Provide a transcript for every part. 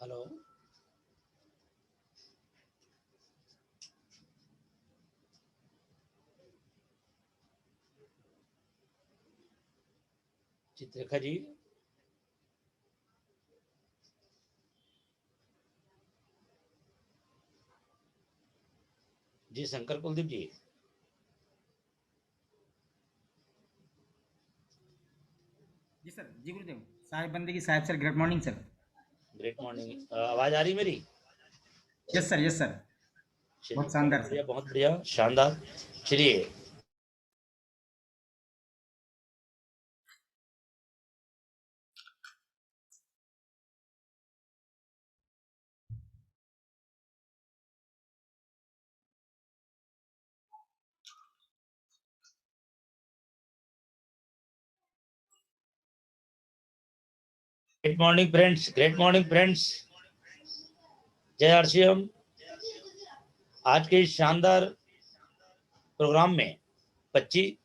Hello. Chitrarekha जी, जी शंकर कुलदीप जी, जी sir. जी गुरुदेव। साहिब बंदगी Sahib sir, good morning sir. Great morning. आवाज आ रही मेरी? Yes sir, yes sir. चलिए, बहुत बहुत शानदार बढ़िया, सर। बहुत बढ़िया, शानदार। चलिए, great morning friends, great morning friends. जय आरसीएम। आज के इस शानदार प्रोग्राम में 25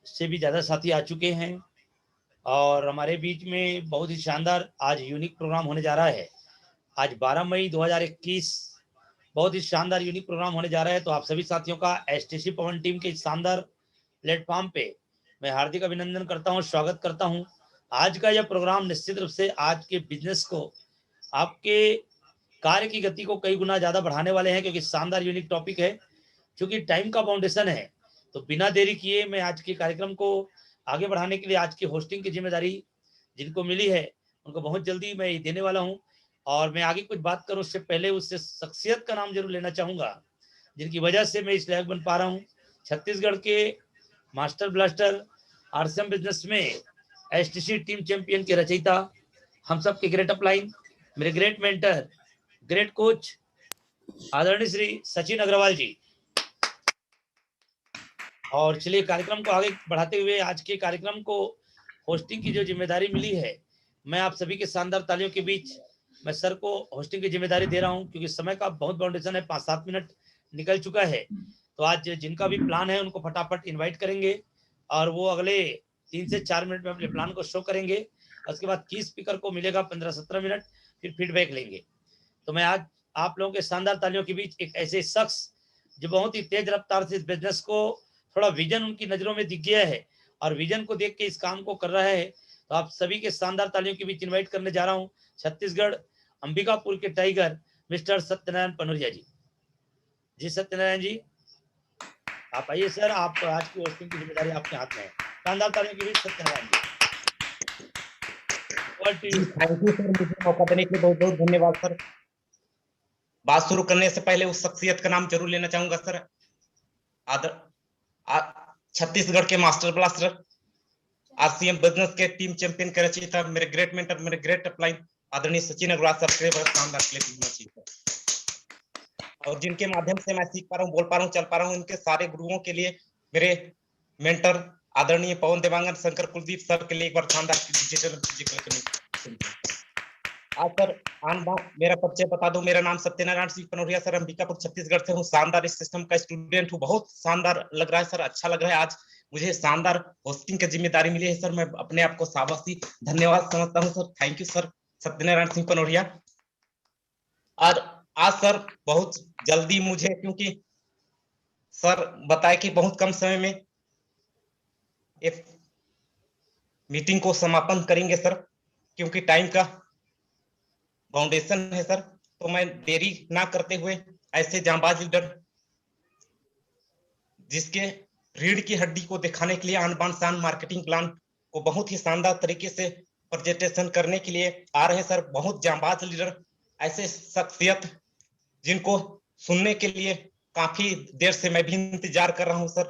से भी ज्यादा साथी आ चुके हैं और हमारे बीच में बहुत ही शानदार आज यूनिक प्रोग्राम होने जा रहा है। आज 12 मई 2021 बहुत ही शानदार यूनिक प्रोग्राम होने जा रहा है। तो आप सभी साथियों का एसटीसी पवन टीम के शानदार प्लेटफॉर्म पे मैं हार्दिक अभिनंदन करता हूं, स्वागत करता हूं। आज का यह प्रोग्राम निश्चित रूप से आज के बिजनेस को, आपके कार्य की गति को कई गुना ज्यादा बढ़ाने वाले हैं, क्योंकि शानदार यूनिक टॉपिक है, क्योंकि टाइम का फाउंडेशन है। तो बिना देरी किए मैं आज के कार्यक्रम को आगे बढ़ाने के लिए आज की होस्टिंग की जिम्मेदारी जिनको मिली है उनको बहुत जल्दी मैं देने वाला हूं। और मैं आगे कुछ बात करूं उससे पहले उससे शख्सियत का नाम जरूर लेना चाहूंगा, जिनकी वजह से मैं इस लायक बन पा रहा हूं। छत्तीसगढ़ के मास्टर ब्लास्टर, आरसीएम बिजनेस में एसटीसी टीम चैंपियन के रचयिता, हम सब के ग्रेट अपलाइन, मेरे ग्रेट मेंटर, ग्रेट कोच आदरणीय श्री सचिन अग्रवाल जी। और चलिए कार्यक्रम को आगे बढ़ाते हुए आज के कार्यक्रम को होस्टिंग की जो जिम्मेदारी मिली है, मैं आप सभी के शानदार तालियों के बीच मैं सर को होस्टिंग की जिम्मेदारी दे रहा हूं, क्योंकि समय का बहुत बाउंडेशन है, 5-7 मिनट निकल चुका है। तो आज जिनका भी प्लान है उनको फटाफट इन्वाइट करेंगे और वो अगले 3 से 4 मिनट में अपने प्लान को शो करेंगे। उसके बाद की स्पीकर को मिलेगा 15-17 मिनट, फिर फीडबैक लेंगे। तो मैं आज आप लोगों के शानदार तालियों के बीच एक ऐसे शख्स जो बहुत ही तेज रफ्तार से इस बिजनेस को, थोड़ा विजन उनकी नजरों में दिख गया है और विजन को देख के इस काम को कर रहा है, तो आप सभी के शानदार तालियों के बीच इनवाइट करने जा रहा हूं छत्तीसगढ़ अंबिकापुर के टाइगर मिस्टर सत्यनारायण पनोरिया जी। जी सत्यनारायण जी, आप आइए सर, आप आज की होस्टिंग की जिम्मेदारी आपके हाथ में है। शानदार तालियों के बीच Satyanarayan ji, over to you. Thank you sir, मुझे मौका देने के लिए बहुत बहुत धन्यवाद सर। बात शुरू करने से पहले उस शख्सियत का नाम जरूर लेना चाहूंगा सर। छत्तीसगढ़ के मास्टर ब्लास्टर, आरसीएम बिजनेस के टीम चैंपियन के रचयिता, मेरे ग्रेट मेंटर, मेरे ग्रेट अपलाइन आदरणीय सचिन अग्रवाल सर के बड़ा शानदार और जिनके माध्यम से मैं सीख पा रहा हूँ, बोल पा रहा हूँ, चल पा रहा हूँ, उनके सारे गुरुओं के लिए मेरे मेंटर आदरणीय पवन देवांगन शंकर कुलदीप सर के लिए एक बार शानदार आज सर मेरा परिचय बता दूं। मेरा नाम सत्यनारायण सिंह पनोरिया सर, अंबिकापुर छत्तीसगढ़ से हूँ। शानदार इस सिस्टम का स्टूडेंट हूँ। बहुत शानदार लग रहा है सर, अच्छा लग रहा है। आज मुझे शानदार होस्टिंग की जिम्मेदारी मिली है सर। मैं अपने आप को शाबाशी धन्यवाद समझता हूँ सर। Thank you sir Satyanarayan Singh Panoria. आज आज सर बहुत जल्दी मुझे, क्योंकि सर बताए कि बहुत कम समय में एक मीटिंग को समापन करेंगे सर, क्योंकि टाइम का फाउंडेशन है सर। तो मैं देरी ना करते हुए ऐसे जांबाज लीडर जिसके रीढ़ की हड्डी को दिखाने के लिए आन बान शान मार्केटिंग प्लान को बहुत ही शानदार तरीके से प्रेजेंटेशन करने के लिए आ रहे हैं सर। बहुत जांबाज लीडर, ऐसे शख्सियत जिनको सुनने के लिए काफी देर से मैं भी इंतजार कर रहा हूं सर।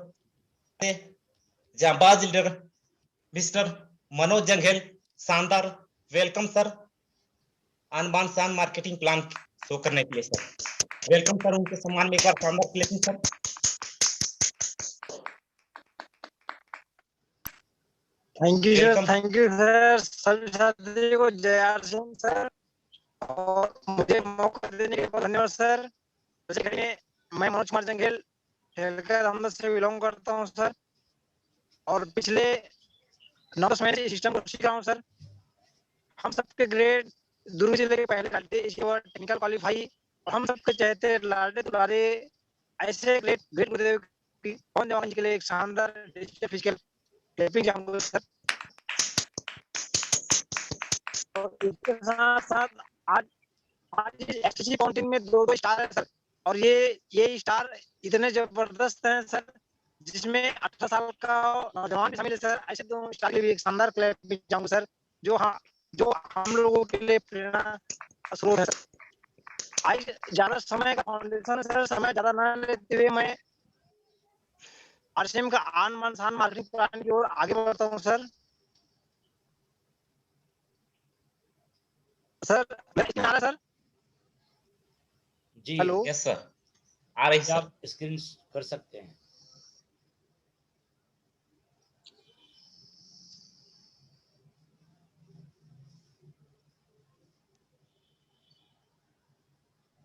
जांबाज लीडर मिस्टर मनोज जंघेल, शानदार वेलकम सर आन बान शान मार्केटिंग प्लान शो करने के लिए सर। वेलकम सर, उनके सम्मान में एक बार शानदार clapping sir. Thank you sir, welcome. Thank you sir, सभी साथी को जय आरसीएम सर, और मुझे मौका देने के लिए धन्यवाद सर। मैं मनोज कुमार जंघेल हेल्थकेयर अहमद से बिलोंग करता हूं सर, और पिछले 9 महीने से सिस्टम को सीख रहा हूं सर। हम सबके ग्रेट दूर से लेके पहले डालते, इसके बाद टेक्निकल क्वालिफाई। हम सबके चाहते लाडे दुलारे ऐसे ग्रेट ग्रेट गुरुदेव की कौन जवान के लिए एक शानदार डिजिटल फिजिकल क्लैपिंग चाहूंगा सर। और इसके साथ साथ आज आज एसटीसी काउंटिंग में 2 स्टार है सर, और ये स्टार इतने जबरदस्त हैं सर, जिसमें 18 साल का नौजवान भी शामिल है सर। ऐसे 2 स्टार के लिए एक शानदार क्लैपिंग चाहूंगा सर, जो हम लोगों के लिए प्रेरणा का स्रोत है सर। आज ज्यादा समय का फाउंडेशन सर, समय ज्यादा न लेते हुए मैं आरसीएम का आन बान शान मार्केटिंग प्लान की ओर आगे बढ़ता हूँ सर। सर आ रहा है सर? जी हेलो। यस सर, आ रही सर। आप स्क्रीन कर सकते हैं।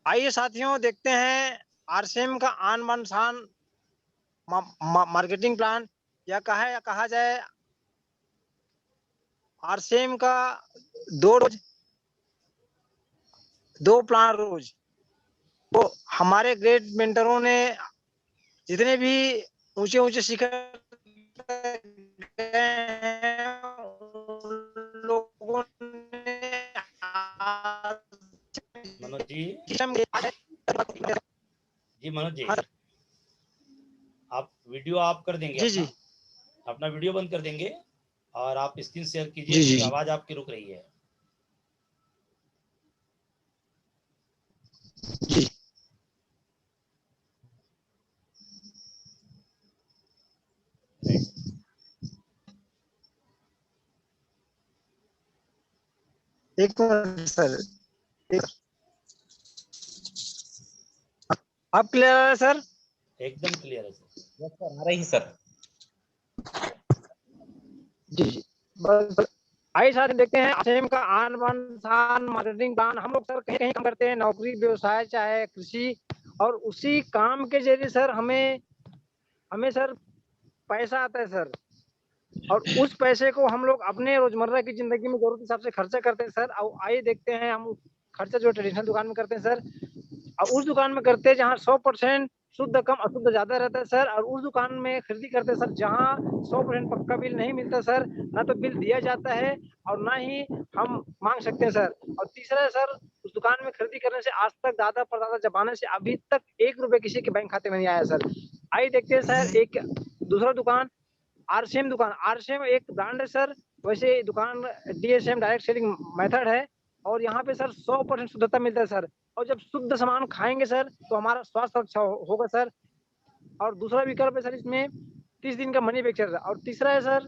आइए साथियों, देखते हैं आरसीएम का आन बान शान मार्केटिंग प्लान, या कहा जाए आरसीएम का 2 प्लान रोज। तो हमारे ग्रेट मेंटरों ने जितने भी ऊंचे ऊंचे शिखर गए हैं, उन लोगों ने मनोज जी, हाँ जी मनोज जी, सर। आप वीडियो ऑफ कर देंगे जी जी अपना वीडियो बंद कर देंगे और आप स्क्रीन शेयर जी कीजिए, जी क्योंकि आवाज आपकी रुक रही है। जी। राइट। एक मिनट सर, आप क्लियर है सर? एकदम क्लियर है सर। यस सर, आ रही सर। जी जी। बस आइए साथ देखते हैं आरसीएम का आन बान शान मार्केटिंग प्लान। हम लोग सर कहीं कहीं काम करते हैं, नौकरी व्यवसाय चाहे कृषि, और उसी काम के जरिए सर हमें सर पैसा आता है सर, और उस पैसे को हम लोग अपने रोजमर्रा की जिंदगी में जरूरत के हिसाब से खर्चा करते हैं सर। और आइए देखते हैं हम खर्चा जो ट्रेडिशनल दुकान में करते हैं सर, और उस दुकान में करते हैं जहाँ 100% शुद्ध कम अशुद्ध ज्यादा रहता है सर, और उस दुकान में खरीदी करते हैं सर जहाँ 100% पक्का बिल नहीं मिलता सर, ना तो बिल दिया जाता है और ना ही हम मांग सकते हैं सर। और तीसरा है सर, उस दुकान में खरीदी करने से आज तक दादा परदादा जमाने से अभी तक 1 रुपए किसी के बैंक खाते में नहीं आया सर। आइए देखते हैं सर एक दूसरा दुकान, आरसीएम दुकान। आरसीएम एक ब्रांड है सर, वैसे दुकान डीएसएम डायरेक्ट सेलिंग मेथड है, और यहाँ पे सर 100% शुद्धता मिलता है सर। और जब शुद्ध सामान खाएंगे सर तो हमारा स्वास्थ्य अच्छा होगा सर। और दूसरा विकल्प है सर इसमें 30 दिन का मनी बैक चल रहा है। और तीसरा है सर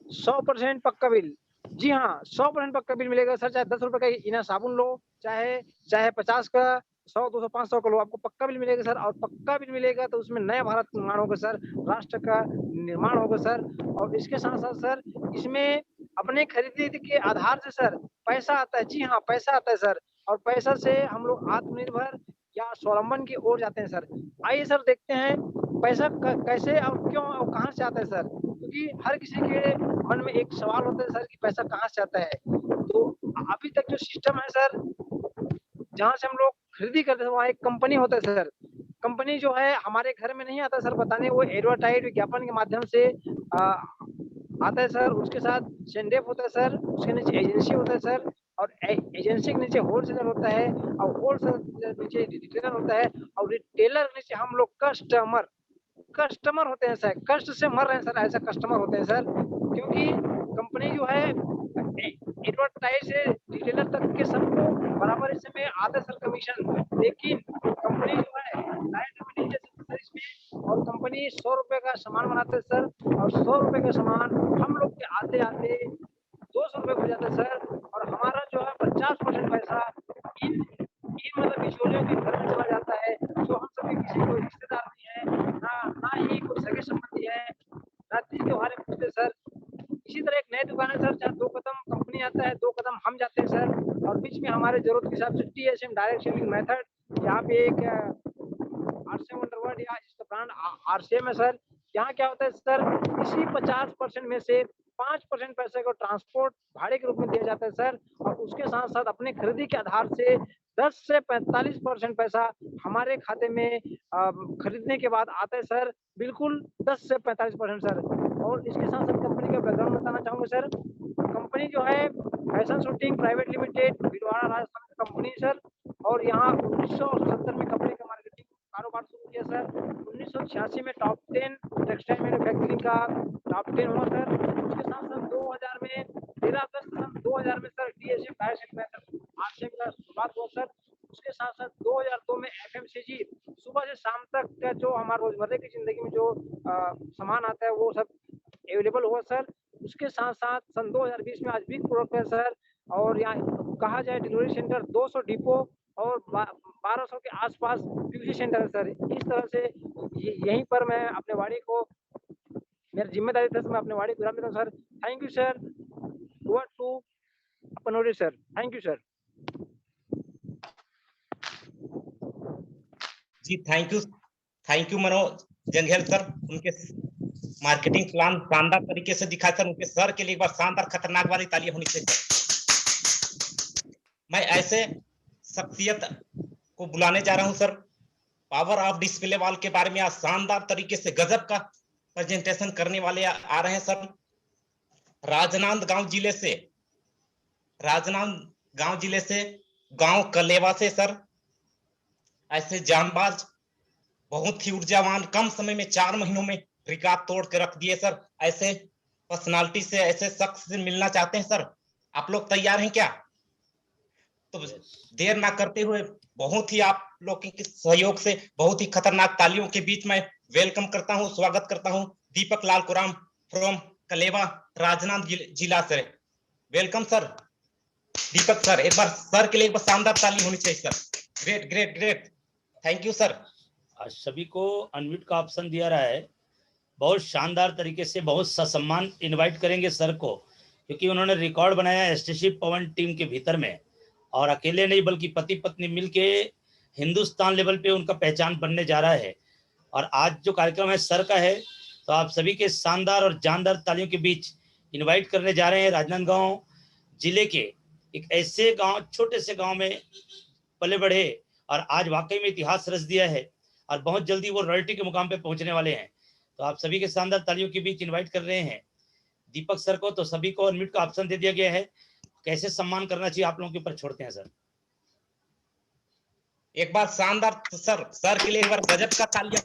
100% पक्का बिल। जी हाँ, 100% पक्का बिल मिलेगा सर, चाहे 10 रुपए का इना साबुन लो, चाहे चाहे 50 का, 100 200 500 का लो, आपको पक्का बिल मिलेगा सर। और पक्का बिल मिलेगा तो उसमें नया भारत निर्माण होगा सर, राष्ट्र का निर्माण होगा सर। और इसके साथ साथ सर इसमें अपने खरीदी के आधार से सर पैसा आता है। जी हाँ, पैसा आता है सर, और पैसा से हम लोग आत्मनिर्भर या स्वावलंबन की ओर जाते हैं सर। आइए सर देखते हैं पैसा कैसे और क्यों और कहाँ से आता है सर, क्योंकि हर किसी के मन में एक सवाल होता है सर कि पैसा कहाँ से आता है। तो अभी तक जो सिस्टम है सर, जहाँ से हम लोग खरीदी करते हैं वहाँ एक कंपनी होता है सर। कंपनी जो है हमारे घर में नहीं आता सर बताने, वो एडवर्टाइज विज्ञापन के माध्यम से आता है सर। उसके साथ सेंडेप होता है सर, उसके नीचे एजेंसी होता है सर, और एजेंसी के नीचे होलसेलर होता है, और होलसेलर नीचे रिटेलर होता है, और रिटेलर नीचे हम लोग कस्टमर होते हैं सर। कष्ट से मर रहे हैं सर, ऐसा कस्टमर होते हैं सर, क्योंकि कंपनी जो है एडवर्टाइज से रिटेलर तक के सबको बराबर हिस्से में आता है सर कमीशन। लेकिन कंपनी जो है डायरेक्ट नहीं दे सकती सर इसमें, और कंपनी 100 रुपए का सामान बनाते हैं सर, और 100 रुपए का सामान हम लोग के आते आते 200 रुपए हो जाता है सर, और हमारा जो है 50% पैसा इन मतलब बिचौलियों के घर में चला जाता है, जो हम सभी किसी को रिश्तेदार नहीं है, ना ही कोई सगे संबंधी है, ना तीज त्योहार पूछते सर। इसी तरह एक नई दुकान है सर, जहाँ 2 कदम कंपनी आता है, 2 कदम हम जाते हैं सर, और बीच में हमारे जरूरत के हिसाब से टीएसएम डायरेक्ट सेलिंग मेथड, यहाँ पे एक आरसीएम अंडरवर्ल्ड या इसका ब्रांड आरसीएम है सर, यहाँ क्या होता है सर, इसी 50% में से 5% पैसे को ट्रांसपोर्ट भाड़े के रूप में दिया जाता है सर, और उसके साथ साथ अपने खरीदी के आधार से 10 से 45% पैसा हमारे खाते में खरीदने के बाद आता है सर, बिल्कुल 10 से 45% सर। और इसके साथ साथ कंपनी का बैकग्राउंड बताना चाहूँगा सर। कंपनी जो है fashion shooting private limited Bhilwara Rajasthan की कंपनी सर, और यहाँ 1970 में कपड़े का मार्केटिंग कारोबार शुरू किया सर। 1986 में टॉप 10 टेक्सटाइल मैन्युफैक्चरिंग का टॉप 10 हुआ सर। उसके साथ साथ 2000 में 13 अगस्त सन 2000 में सर DSM डायरेक्ट आरसीएम का शुरुआत हुआ सर। उसके साथ साथ 2002 में FMCG सुबह से शाम तक का जो हमारे रोजमर्रा की जिंदगी में जो सामान आता है वो सब अवेलेबल हुआ सर। उसके साथ साथ सन 2020 में आज बिग प्रोडक्ट है सर, और यहाँ कहा जाए डिलीवरी सेंटर 200 डिपो और 1200 के आसपास PVC सेंटर है सर। इस तरह से यहीं पर मैं अपने वाणी को, मेरी जिम्मेदारी था, मैं अपने वाणी को विराम देता हूँ सर। Thank you sir. Over to Panori sir. Thank you sir. Ji thank you Manoj Janghel sir. उनके मार्केटिंग प्लान शानदार तरीके से दिखाया सर। उनके सर के लिए एक बार शानदार खतरनाक वाली तालियां होनी चाहिए। मैं ऐसे शख्सियत को बुलाने जा रहा हूं sir. Power of display wall के बारे में आज शानदार तरीके से गजब का प्रेजेंटेशन करने वाले आ रहे हैं सर। राजनांदगांव जिले से गांव कलेवा से सर। ऐसे जांबाज, बहुत ही ऊर्जावान, कम समय में 4 महीनों में रिकॉर्ड तोड़ के रख दिए सर। ऐसे पर्सनालिटी से, ऐसे शख्स से मिलना चाहते हैं सर। आप लोग तैयार हैं क्या? तो देर ना करते हुए बहुत ही आप लोग के सहयोग से बहुत ही खतरनाक तालियों के बीच में वेलकम करता हूं, स्वागत करता हूं दीपक लाल कुराम फ्रॉम कलेवा राजनांद जिला से। Welcome sir. दीपक सर, एक बार सर के लिए एक बार शानदार ताली होनी चाहिए sir. Great great great, thank you sir. आज सभी को अनम्यूट का ऑप्शन दिया रहा है। बहुत शानदार तरीके से, बहुत ससम्मान इनवाइट करेंगे सर को, क्योंकि उन्होंने रिकॉर्ड बनाया एसटीसी पवन टीम के भीतर में, और अकेले नहीं बल्कि पति पत्नी मिलके हिंदुस्तान लेवल पे उनका पहचान बनने जा रहा है। और आज जो कार्यक्रम है सर का है, तो आप सभी के शानदार और जानदार तालियों के बीच इनवाइट करने जा रहे हैं राजनांदगांव जिले के एक ऐसे गांव, छोटे से गांव में पले बढ़े और आज वाकई में इतिहास रच दिया है, और बहुत जल्दी वो रॉयल्टी के मुकाम पे पहुंचने वाले हैं। तो आप सभी के शानदार तालियों के बीच इनवाइट कर रहे हैं दीपक सर को। तो सभी को अनम्यूट का ऑप्शन दे दिया गया है। कैसे सम्मान करना चाहिए आप लोगों के ऊपर छोड़ते हैं सर। एक बार शानदार सर के लिए एक बार गजब का तालियां।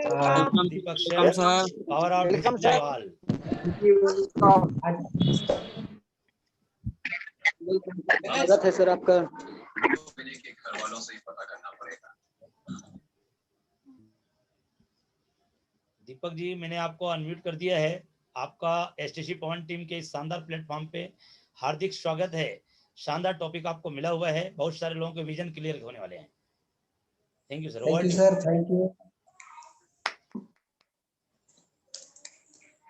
Welcome Deepak sir, power of display wall. स्वागत है सर आपका। घर वालों से ही पता करना पड़ेगा। दीपक जी, मैंने आपको अनम्यूट कर दिया है। आपका एसटीसी पवन टीम के इस शानदार प्लेटफॉर्म पे हार्दिक स्वागत है। शानदार टॉपिक आपको मिला हुआ है, बहुत सारे लोगों के विजन क्लियर होने वाले हैं। Thank you sir. Thank you sir, thank you.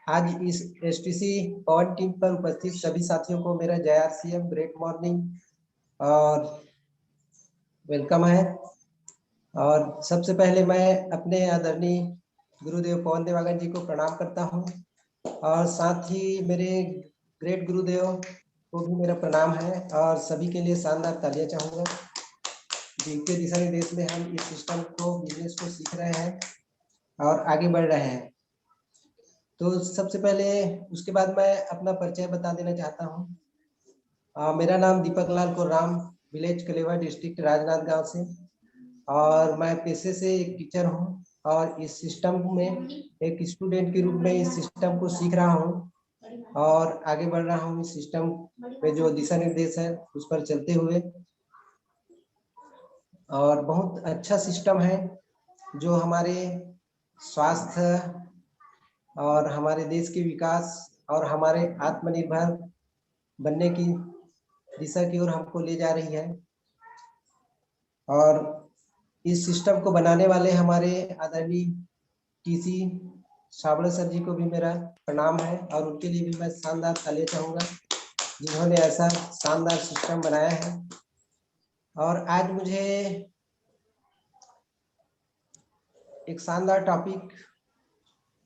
आज इस एसटीसी पवन टीम पर उपस्थित सभी साथियों को मेरा जय आरसीएम, ग्रेट मॉर्निंग और वेलकम है। और सबसे पहले मैं अपने आदरणीय गुरुदेव पवन देवागन जी को प्रणाम करता हूं, और साथ ही मेरे ग्रेट गुरुदेव को भी मेरा प्रणाम है, और सभी के लिए शानदार तालियां चाहूंगा। जिनके दिशा निर्देश में हम इस सिस्टम को, बिजनेस को सीख रहे हैं और आगे बढ़ रहे हैं। तो सबसे पहले उसके बाद मैं अपना परिचय बता देना चाहता हूँ। मेरा नाम दीपक लाल कुराम, विलेज कलेवा, डिस्ट्रिक्ट राजनांदगांव से, और मैं पेशे से एक टीचर हूँ, और इस सिस्टम में एक स्टूडेंट के रूप में इस सिस्टम को सीख रहा हूँ और आगे बढ़ रहा हूँ। इस सिस्टम में जो दिशा निर्देश है उस पर चलते हुए, और बहुत अच्छा सिस्टम है जो हमारे स्वास्थ्य और हमारे देश के विकास और हमारे आत्मनिर्भर बनने की दिशा की ओर हमको ले जा रही है। और इस सिस्टम को बनाने वाले हमारे आदरणीय टीसी सावड़े सर जी को भी मेरा प्रणाम है और उनके लिए भी मैं शानदार तालियां चाहूंगा जिन्होंने ऐसा शानदार सिस्टम बनाया है। और आज मुझे एक शानदार टॉपिक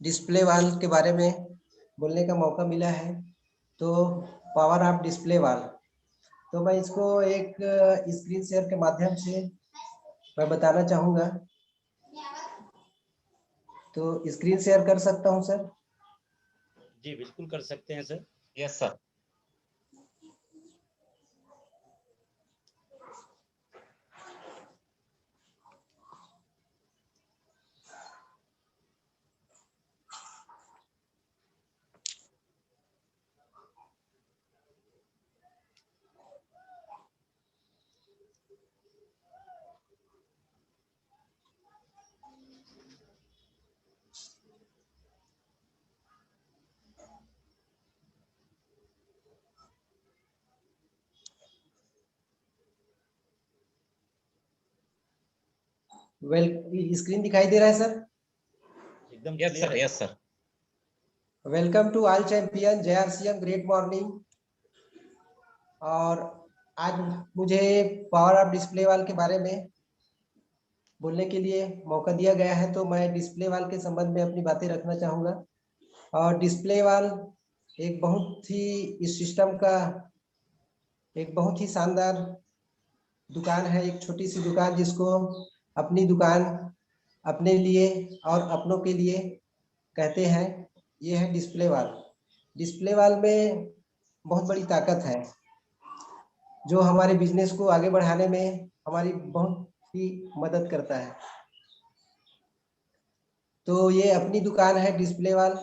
डिस्प्ले वाल के बारे में बोलने का मौका मिला है, तो पावर ऑफ डिस्प्ले वाल। तो मैं इसको एक स्क्रीन शेयर के माध्यम से मैं बताना चाहूंगा। तो स्क्रीन शेयर कर सकता हूं सर? जी बिल्कुल कर सकते हैं sir. Yes sir. Well, screen दिखाई दे रहा है सर? एकदम यस clear सर, है। Yes sir. Welcome to all champion JRCM, great morning. और आज मुझे पावर ऑफ डिस्प्ले वाल के बारे में बोलने के लिए मौका दिया गया है, तो मैं डिस्प्ले वाल के संबंध में अपनी बातें रखना चाहूंगा। और डिस्प्ले वाल एक बहुत ही इस सिस्टम का एक बहुत ही शानदार दुकान है, एक छोटी सी दुकान जिसको अपनी दुकान अपने लिए और अपनों के लिए कहते हैं। ये है डिस्प्ले वाल। डिस्प्ले वाल में बहुत बड़ी ताकत है जो हमारे बिजनेस को आगे बढ़ाने में हमारी बहुत ही मदद करता है। तो ये अपनी दुकान है डिस्प्ले वाल।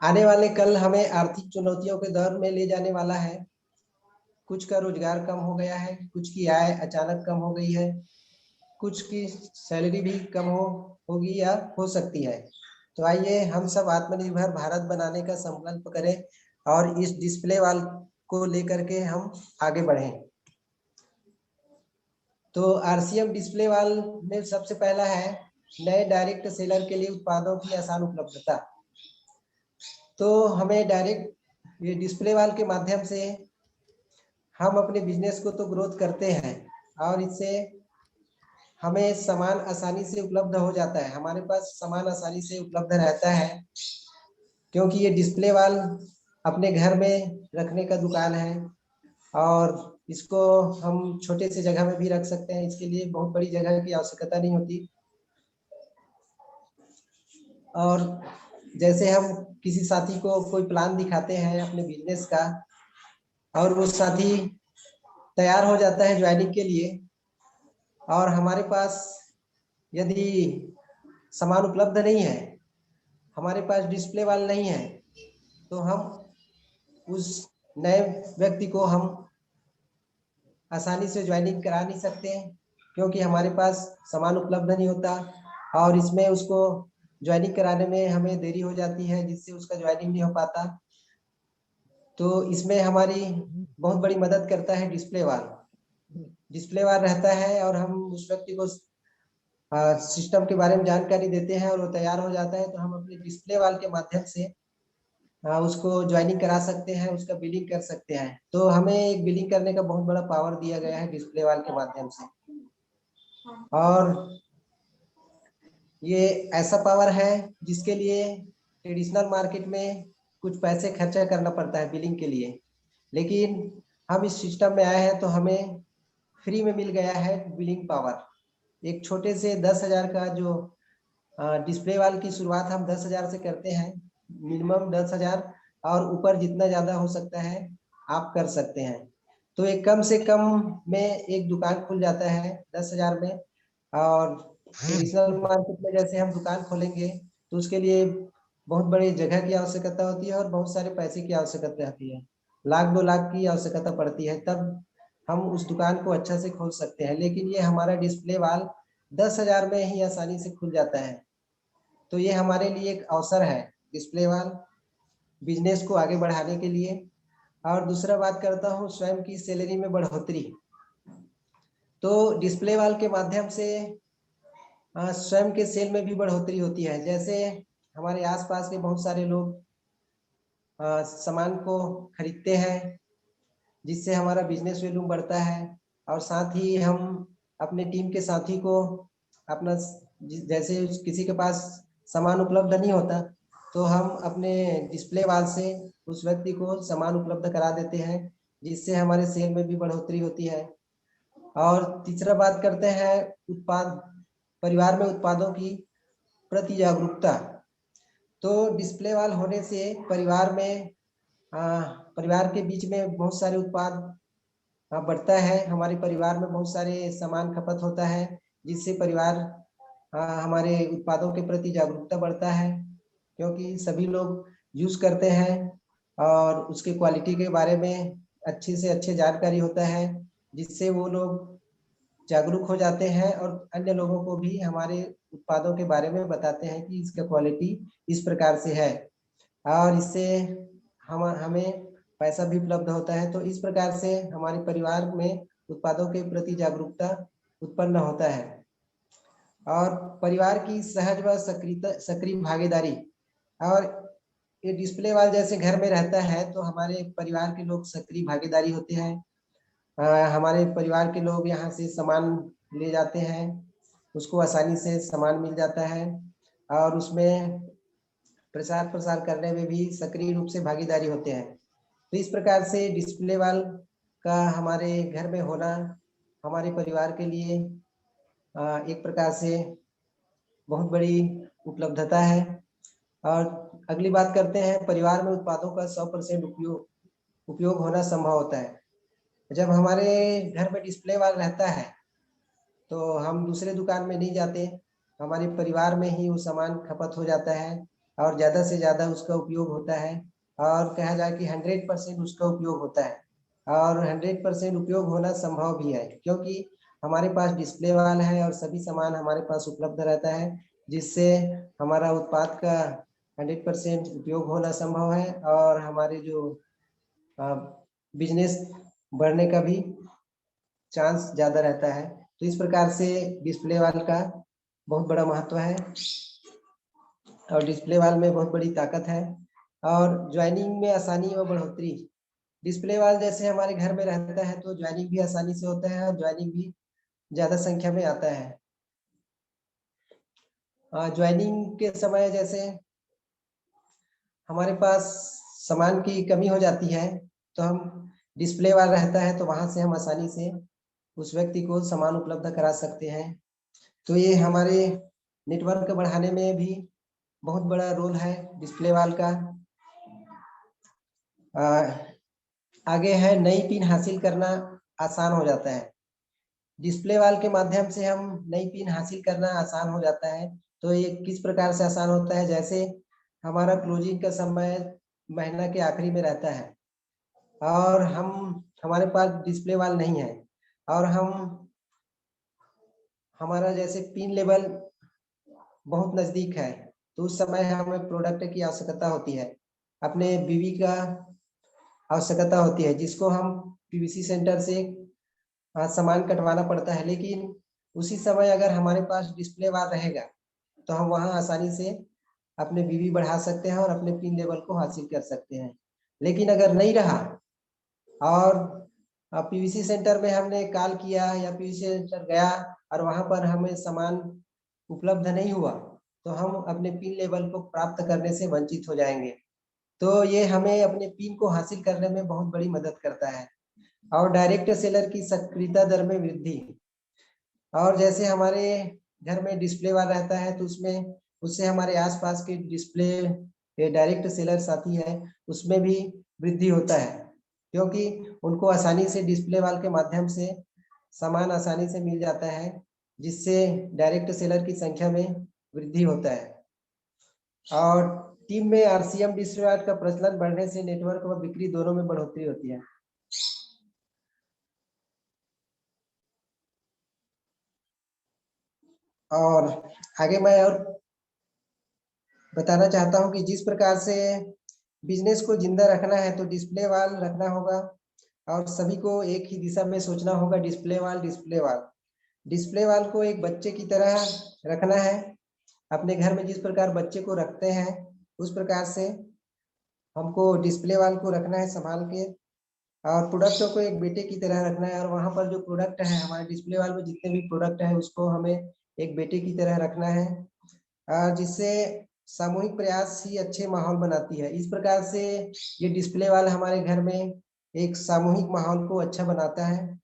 आने वाले कल हमें आर्थिक चुनौतियों के दौर में ले जाने वाला है। कुछ का रोजगार कम हो गया है, कुछ की आय अचानक कम हो गई है, कुछ की सैलरी भी कम होगी या हो सकती है। तो आइए हम सब आत्मनिर्भर भारत बनाने का संकल्प करें और इस डिस्प्ले वाल को लेकर के हम आगे बढ़ें। तो RCM डिस्प्ले वाल में सबसे पहला है नए डायरेक्ट सेलर के लिए उत्पादों की आसान उपलब्धता। तो हमें डायरेक्ट ये डिस्प्ले वाल के माध्यम से हम अपने बिजनेस को तो ग्रोथ करते हैं और इससे हमें सामान आसानी से उपलब्ध हो जाता है। हमारे पास सामान आसानी से उपलब्ध रहता है क्योंकि ये डिस्प्ले वाल अपने घर में रखने का दुकान है और इसको हम छोटे से जगह में भी रख सकते हैं। इसके लिए बहुत बड़ी जगह की आवश्यकता नहीं होती। और जैसे हम किसी साथी को कोई प्लान दिखाते हैं अपने बिजनेस का और वो साथी तैयार हो जाता है ज्वाइनिंग के लिए और हमारे पास यदि सामान उपलब्ध नहीं है, हमारे पास डिस्प्ले वाल नहीं है, तो हम उस नए व्यक्ति को हम आसानी से ज्वाइनिंग करा नहीं सकते क्योंकि हमारे पास सामान उपलब्ध नहीं होता और इसमें उसको ज्वाइनिंग कराने में हमें देरी हो जाती है जिससे उसका ज्वाइनिंग नहीं हो पाता। तो इसमें हमारी बहुत बड़ी मदद करता है डिस्प्ले वाल। डिस्प्ले वाल रहता है और हम उस व्यक्ति को सिस्टम के बारे में जानकारी देते हैं और वो तैयार हो जाता है, तो हम अपने डिस्प्ले वाल के माध्यम से उसको ज्वाइनिंग करा सकते हैं, उसका बिलिंग कर सकते हैं। तो हमें एक बिलिंग करने का बहुत बड़ा पावर दिया गया है डिस्प्ले वाल के माध्यम से। और ये ऐसा पावर है जिसके लिए ट्रेडिशनल मार्केट में कुछ पैसे खर्चा करना पड़ता है बिलिंग के लिए, लेकिन हम इस सिस्टम में आए हैं तो हमें फ्री में मिल गया है बिलिंग पावर। एक छोटे से 10,000 का जो डिस्प्ले वाल की शुरुआत हम 10,000 से करते हैं, मिनिमम 10,000 और ऊपर जितना ज्यादा हो सकता है आप कर सकते हैं। तो एक कम से कम में एक दुकान खुल जाता है 10,000 में। और ट्रेडिशनल मार्केट में जैसे हम दुकान खोलेंगे तो उसके लिए बहुत बड़ी जगह की आवश्यकता होती है और बहुत सारे पैसे की आवश्यकता होती है। 1,00,000-2,00,000 की आवश्यकता पड़ती है, तब हम उस दुकान को अच्छा से खोल सकते हैं। लेकिन ये हमारा डिस्प्ले वाल 10,000 में ही आसानी से खुल जाता है। तो ये हमारे लिए एक अवसर है डिस्प्ले वाल बिजनेस को आगे बढ़ाने के लिए। और दूसरा बात करता हूँ स्वयं की सैलरी में बढ़ोतरी। तो डिस्प्ले वाल के माध्यम से स्वयं के सेल में भी बढ़ोतरी होती है। जैसे हमारे आसपास के बहुत सारे लोग सामान को खरीदते हैं, जिससे हमारा बिजनेस वैल्यू बढ़ता है। और साथ ही हम अपने टीम के साथी को अपना जैसे किसी के पास सामान उपलब्ध नहीं होता तो हम अपने डिस्प्ले वाल से उस व्यक्ति को सामान उपलब्ध करा देते हैं, जिससे हमारे सेल में भी बढ़ोतरी होती है। और तीसरा बात करते हैं परिवार में उत्पादों की प्रति जागरूकता। तो डिस्प्ले वाल होने से परिवार के बीच में बहुत सारे उत्पाद बढ़ता है। हमारे परिवार में बहुत सारे सामान खपत होता है, जिससे परिवार हमारे उत्पादों के प्रति जागरूकता बढ़ता है, क्योंकि सभी लोग यूज करते हैं और उसके क्वालिटी के बारे में अच्छी से अच्छी जानकारी होता है, जिससे वो लोग जागरूक हो जाते हैं और अन्य लोगों को भी हमारे उत्पादों के बारे में बताते हैं कि इसका क्वालिटी इस प्रकार से है, और इससे हमें पैसा भी उपलब्ध होता है। तो इस प्रकार से हमारे परिवार में उत्पादों के प्रति जागरूकता उत्पन्न होता है। और परिवार की सहज व सक्रिय भागीदारी। और ये डिस्प्ले वाल जैसे घर में रहता है तो हमारे परिवार के लोग सक्रिय भागीदारी होते हैं। हमारे परिवार के लोग यहाँ से सामान ले जाते हैं, उसको आसानी से सामान मिल जाता है और उसमें प्रचार प्रसार करने में भी सक्रिय रूप से भागीदारी होते हैं। तो इस प्रकार से डिस्प्ले वाल का हमारे घर में होना हमारे परिवार के लिए एक प्रकार से बहुत बड़ी उपलब्धता है। और अगली बात करते हैं, परिवार में उत्पादों का 100% उपयोग होना संभव होता है। जब हमारे घर में डिस्प्ले वाल रहता है तो हम दूसरे दुकान में नहीं जाते, हमारे परिवार में ही वो सामान खपत हो जाता है और ज़्यादा से ज़्यादा उसका उपयोग होता है। और कहा जाए कि 100% उसका उपयोग होता है और 100% उपयोग होना संभव भी है, क्योंकि हमारे पास डिस्प्ले वाल है और सभी सामान हमारे पास उपलब्ध रहता है, जिससे हमारा उत्पाद का 100% उपयोग होना संभव है और हमारे जो बिजनेस बढ़ने का भी चांस ज़्यादा रहता है। तो इस प्रकार से डिस्प्ले वाल का बहुत बड़ा महत्व है और डिस्प्ले वाल में बहुत बड़ी ताकत है। और ज्वाइनिंग में आसानी व बढ़ोतरी। डिस्प्ले वाल जैसे हमारे घर में रहता है तो ज्वाइनिंग भी आसानी से होता है और ज्वाइनिंग भी ज़्यादा संख्या में आता है। ज्वाइनिंग के समय जैसे हमारे पास सामान की कमी हो जाती है तो हम डिस्प्ले वाल रहता है तो वहां से हम आसानी से उस व्यक्ति को सामान उपलब्ध करा सकते हैं। तो ये हमारे नेटवर्क बढ़ाने में भी बहुत बड़ा रोल है डिस्प्ले वाल का। आगे है, नई पिन हासिल करना आसान हो जाता है। डिस्प्ले वाल के माध्यम से हम नई पिन हासिल करना आसान हो जाता है। तो ये किस प्रकार से आसान होता है, जैसे हमारा क्लोजिंग का समय महीना के आखिरी में रहता है और हमारे पास डिस्प्ले वाल नहीं है और हमारा जैसे पिन लेवल बहुत नजदीक है, तो उस समय हमें प्रोडक्ट की आवश्यकता होती है, अपने बीवी का आवश्यकता होती है, जिसको हम पीवीसी सेंटर से सामान कटवाना पड़ता है। लेकिन उसी समय अगर हमारे पास डिस्प्ले वाल रहेगा तो हम वहां आसानी से अपने बीवी बढ़ा सकते हैं और अपने पिन लेवल को हासिल कर सकते हैं। लेकिन अगर नहीं रहा और पीवीसी सेंटर में हमने कॉल किया या पीवीसी सेंटर गया और वहां पर हमें सामान उपलब्ध नहीं हुआ तो हम अपने पिन लेवल को प्राप्त करने से वंचित हो जाएंगे। तो ये हमें अपने पिन को हासिल करने में बहुत बड़ी मदद करता है। और डायरेक्ट सेलर की सक्रियता दर में वृद्धि। और जैसे हमारे घर में डिस्प्ले वाला रहता है तो उससे हमारे आसपास के डिस्प्ले डायरेक्ट सेलर साथी है उसमें भी वृद्धि होता है, क्योंकि उनको आसानी से डिस्प्ले वाल के माध्यम से सामान आसानी से मिल जाता है, जिससे डायरेक्ट सेलर की संख्या में वृद्धि होता है। और टीम में आरसीएम डिस्ट्रीब्यूटर का प्रचलन बढ़ने से नेटवर्क व बिक्री दोनों में बढ़ोतरी होती है। और आगे मैं और बताना चाहता हूं कि जिस प्रकार से बिजनेस को जिंदा रखना है तो डिस्प्ले वाल रखना होगा और सभी को एक ही दिशा में सोचना होगा। डिस्प्ले वाल को एक बच्चे की तरह रखना है अपने घर में जिस प्रकार बच्चे को रखते हैं उस प्रकार से हमको डिस्प्ले वाल को रखना है संभाल के, और प्रोडक्टों को एक बेटे की तरह रखना है। और वहां पर जो प्रोडक्ट है हमारे डिस्प्ले वाल में जितने भी प्रोडक्ट है उसको हमें एक बेटे की तरह रखना है, जिससे सामूहिक प्रयास ही अच्छे माहौल बनाती है। इस प्रकार से ये डिस्प्ले वाल हमारे घर में एक सामूहिक माहौल को अच्छा बनाता है।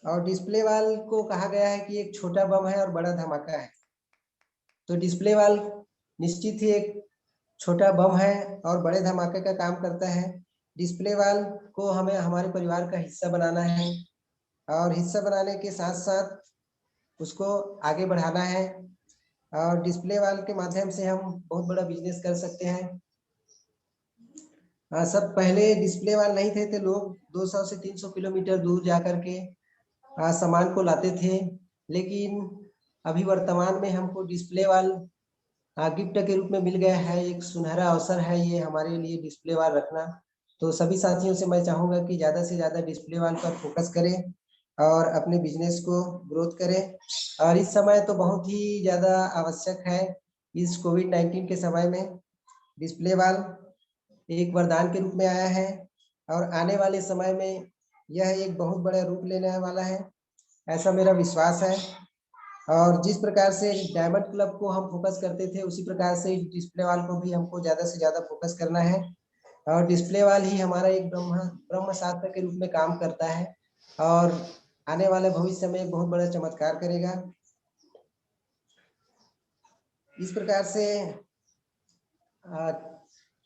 और डिस्प्ले वाल को कहा गया है कि एक छोटा बम है और बड़ा धमाका है। तो डिस्प्ले वाल निश्चित ही एक छोटा बम है और बड़े धमाके का काम करता है। डिस्प्ले वाल को हमें हमारे परिवार का हिस्सा बनाना है, और हिस्सा बनाने के साथ साथ उसको आगे बढ़ाना है। और डिस्प्ले वाल के माध्यम से हम बहुत बड़ा बिजनेस कर सकते हैं। सब पहले डिस्प्ले वाल नहीं थे तो लोग 200 से 300 किलोमीटर दूर जा करके सामान को लाते थे, लेकिन अभी वर्तमान में हमको डिस्प्ले वाल गिफ्ट के रूप में मिल गया है। एक सुनहरा अवसर है ये हमारे लिए डिस्प्ले वाल रखना। तो सभी साथियों से मैं चाहूंगा कि ज्यादा से ज्यादा डिस्प्ले वाल पर फोकस करें और अपने बिजनेस को ग्रोथ करें। और इस समय तो बहुत ही ज्यादा आवश्यक है, इस कोविड-19 के समय में डिस्प्ले वाल एक वरदान के रूप में आया है, और आने वाले समय में यह एक बहुत बड़ा रूप लेने वाला है, ऐसा मेरा विश्वास है। और जिस प्रकार से डायमंड क्लब को हम फोकस करते थे उसी प्रकार से डिस्प्ले वाल को भी हमको ज्यादा से ज्यादा फोकस करना है। और डिस्प्ले वाल ही हमारा एक ब्रह्म शास्त्र के रूप में काम करता है और आने वाले भविष्य में एक बहुत बड़ा चमत्कार करेगा। इस प्रकार से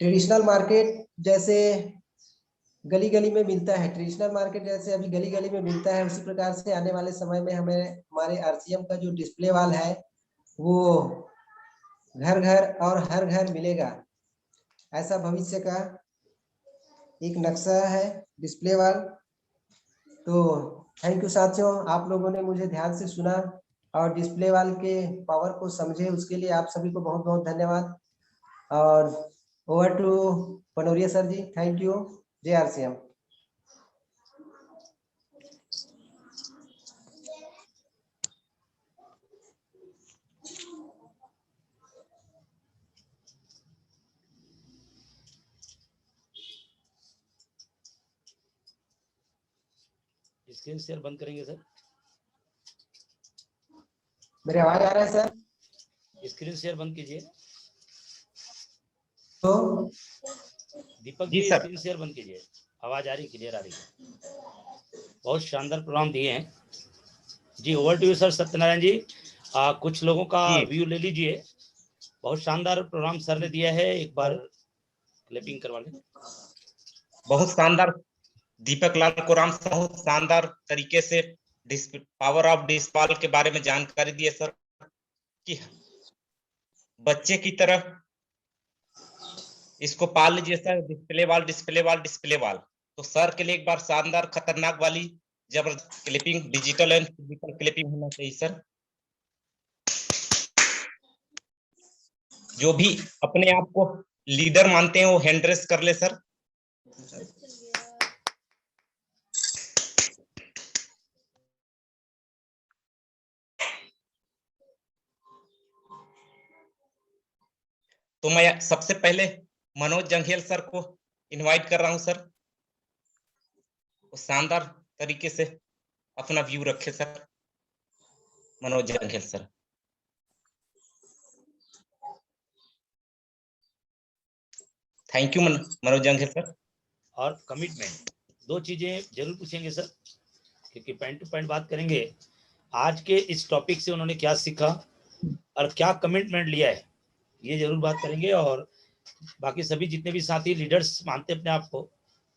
ट्रेडिशनल मार्केट जैसे गली गली में मिलता है, ट्रेडिशनल मार्केट जैसे अभी गली गली में मिलता है, उसी प्रकार से आने वाले समय में हमें हमारे आरसीएम का जो डिस्प्ले वाल है वो घर घर और हर घर मिलेगा, ऐसा भविष्य का एक नक्शा है डिस्प्ले वाल। तो थैंक यू साथियों, आप लोगों ने मुझे ध्यान से सुना और डिस्प्ले वाल के पावर को समझे, उसके लिए आप सभी को बहुत बहुत धन्यवाद। और over to Panoria sir ji, thank you. जय आरसीएम। स्क्रीन शेयर बंद करेंगे सर। मेरी आवाज आ रहा है सर? स्क्रीन शेयर बंद कीजिए। तो दीपक जी जी सर। स्क्रीन शेयर बंद कीजिए, आवाज आ रही, क्लियर आ रही है। बहुत शानदार प्रोग्राम दिए हैं जी। Over to you sir Satyanarayan ji. कुछ लोगों का जी। व्यू ले लीजिए। बहुत शानदार प्रोग्राम सर ने दिया है, एक बार क्लिपिंग करवा लें। बहुत शानदार दीपक लाल कोराम बहुत शानदार तरीके से पावर ऑफ डिस्प्ले के बारे में जानकारी दिए सर, कि बच्चे की तरह इसको पाल लीजिए सर। डिस्प्ले वाल डिस्प्ले वाल डिस्प्ले वाल। तो सर के लिए एक बार शानदार खतरनाक वाली जबरदस्त clipping, digital and physical clipping होना चाहिए सर। जो भी अपने आप को लीडर मानते हैं वो हैंड रेस कर ले सर। तो मैं सबसे पहले मनोज जंघेल सर को इनवाइट कर रहा हूं सर, वो शानदार तरीके से अपना व्यू रखे sir. Manoj Janghel sir. Thank you Manoj Janghel sir. और कमिटमेंट, दो चीजें जरूर पूछेंगे सर, क्योंकि पॉइंट टू पॉइंट बात करेंगे। आज के इस टॉपिक से उन्होंने क्या सीखा और क्या कमिटमेंट लिया है, ये जरूर बात करेंगे। और बाकी सभी जितने भी साथी लीडर्स मानते अपने आप को,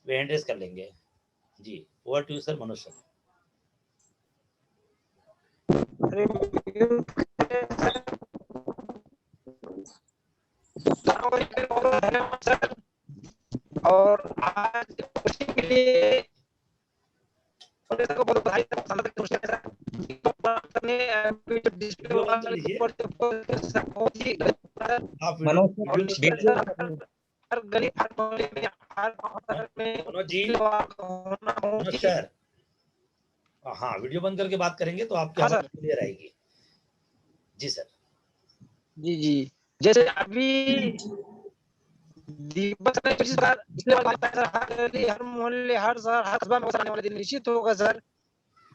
वे हैंड रेस कर लेंगे जी। Over to you sir Manoj sir. और आज खुशी के लिए को बहुत बधाई वीडियो बंद कर लीजिए आप। मनोज जी नमस्कार। हाँ, वीडियो बंद करके बात करेंगे तो आपकी आवाज क्लियर आएगी। जी सर। जी जी, जैसे अभी दीपक ने पिछली बार पिछले बार बताया था कि हर मोहल्ले, हर शहर, हर कस्बा में आने वाले दिन निश्चित होगा सर।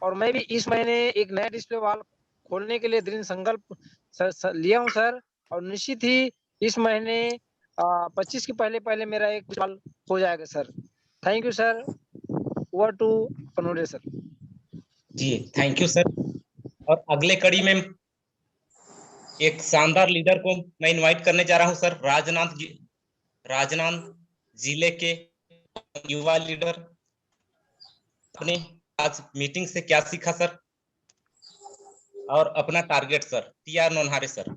और मैं भी इस महीने एक नया डिस्प्ले वॉल खोलने के लिए दृढ़ संकल्प लिया हूँ सर। और निश्चित ही इस महीने 25 के पहले मेरा एक वॉल हो जाएगा sir. Thank you sir. Over to Kanode sir. Ji thank you sir. और अगले कड़ी में एक शानदार लीडर को मैं इनवाइट करने जा रहा हूं सर, राजनांद जिले के युवा लीडर। अपने आज मीटिंग से क्या सीखा सर, और अपना target sir, TR Nonhare sir.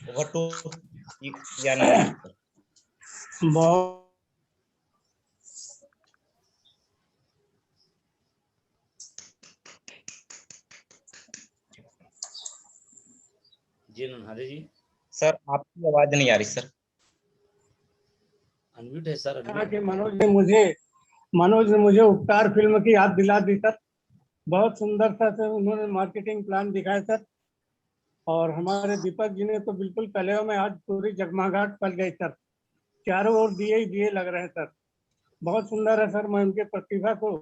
Over to TR Nonhare sir. जी ननहारे जी। सर आपकी आवाज नहीं आ रही सर। अनम्यूट है सर, अनम्यूट। कि मनोज ने मुझे उपकार फिल्म की याद दिला दी सर। बहुत सुंदर सा सर उन्होंने मार्केटिंग प्लान दिखाया सर। और हमारे दीपक जी ने तो बिल्कुल कलेव में आज पूरी जगमगाहट पड़ गई सर। चारों ओर दिए ही दिए लग रहे हैं सर। बहुत सुंदर है सर। मैं उनके प्रतिभा को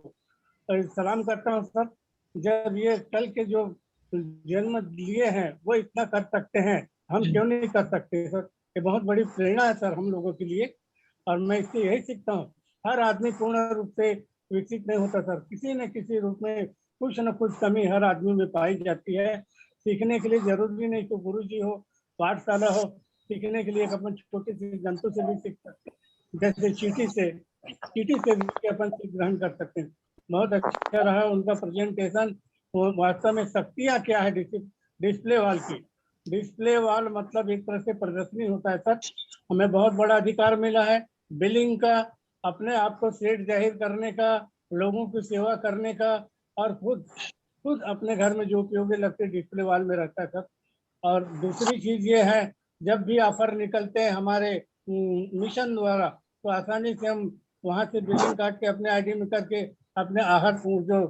सलाम करता हूँ सर। जब ये कल के जो जन्म लिए हैं वो इतना कर सकते हैं, हम क्यों नहीं कर सकते सर। ये बहुत बड़ी प्रेरणा है सर हम लोगों के लिए। और मैं इससे यही सीखता हूँ, हर आदमी पूर्ण रूप से विकसित नहीं होता सर। किसी न किसी रूप में कुछ न कुछ कमी हर आदमी में पाई जाती है। सीखने के लिए जरूरी नहीं तो गुरु जी हो, पाठशाला हो। सीखने के लिए अपन छोटे से जंतु से भी सीख सकते हैं, जैसे चींटी से भी अपन सीख ग्रहण कर सकते हैं। बहुत अच्छा रहा उनका प्रेजेंटेशन। वास्तव में शक्तियाँ क्या है डिस्प्ले वॉल की। डिस्प्ले वॉल मतलब एक तरह से प्रदर्शनी होता है सर। हमें बहुत बड़ा अधिकार मिला है बिलिंग का, अपने आप को सेठ जाहिर करने का, लोगों की सेवा करने का, और खुद अपने घर में जो उपयोगी लगते डिस्प्ले वॉल में रहता है सर। और दूसरी चीज ये है, जब भी ऑफर निकलते हैं हमारे मिशन द्वारा, तो आसानी से हम वहां से बिलिंग काट के अपने आईडी में करके अपने आहर जो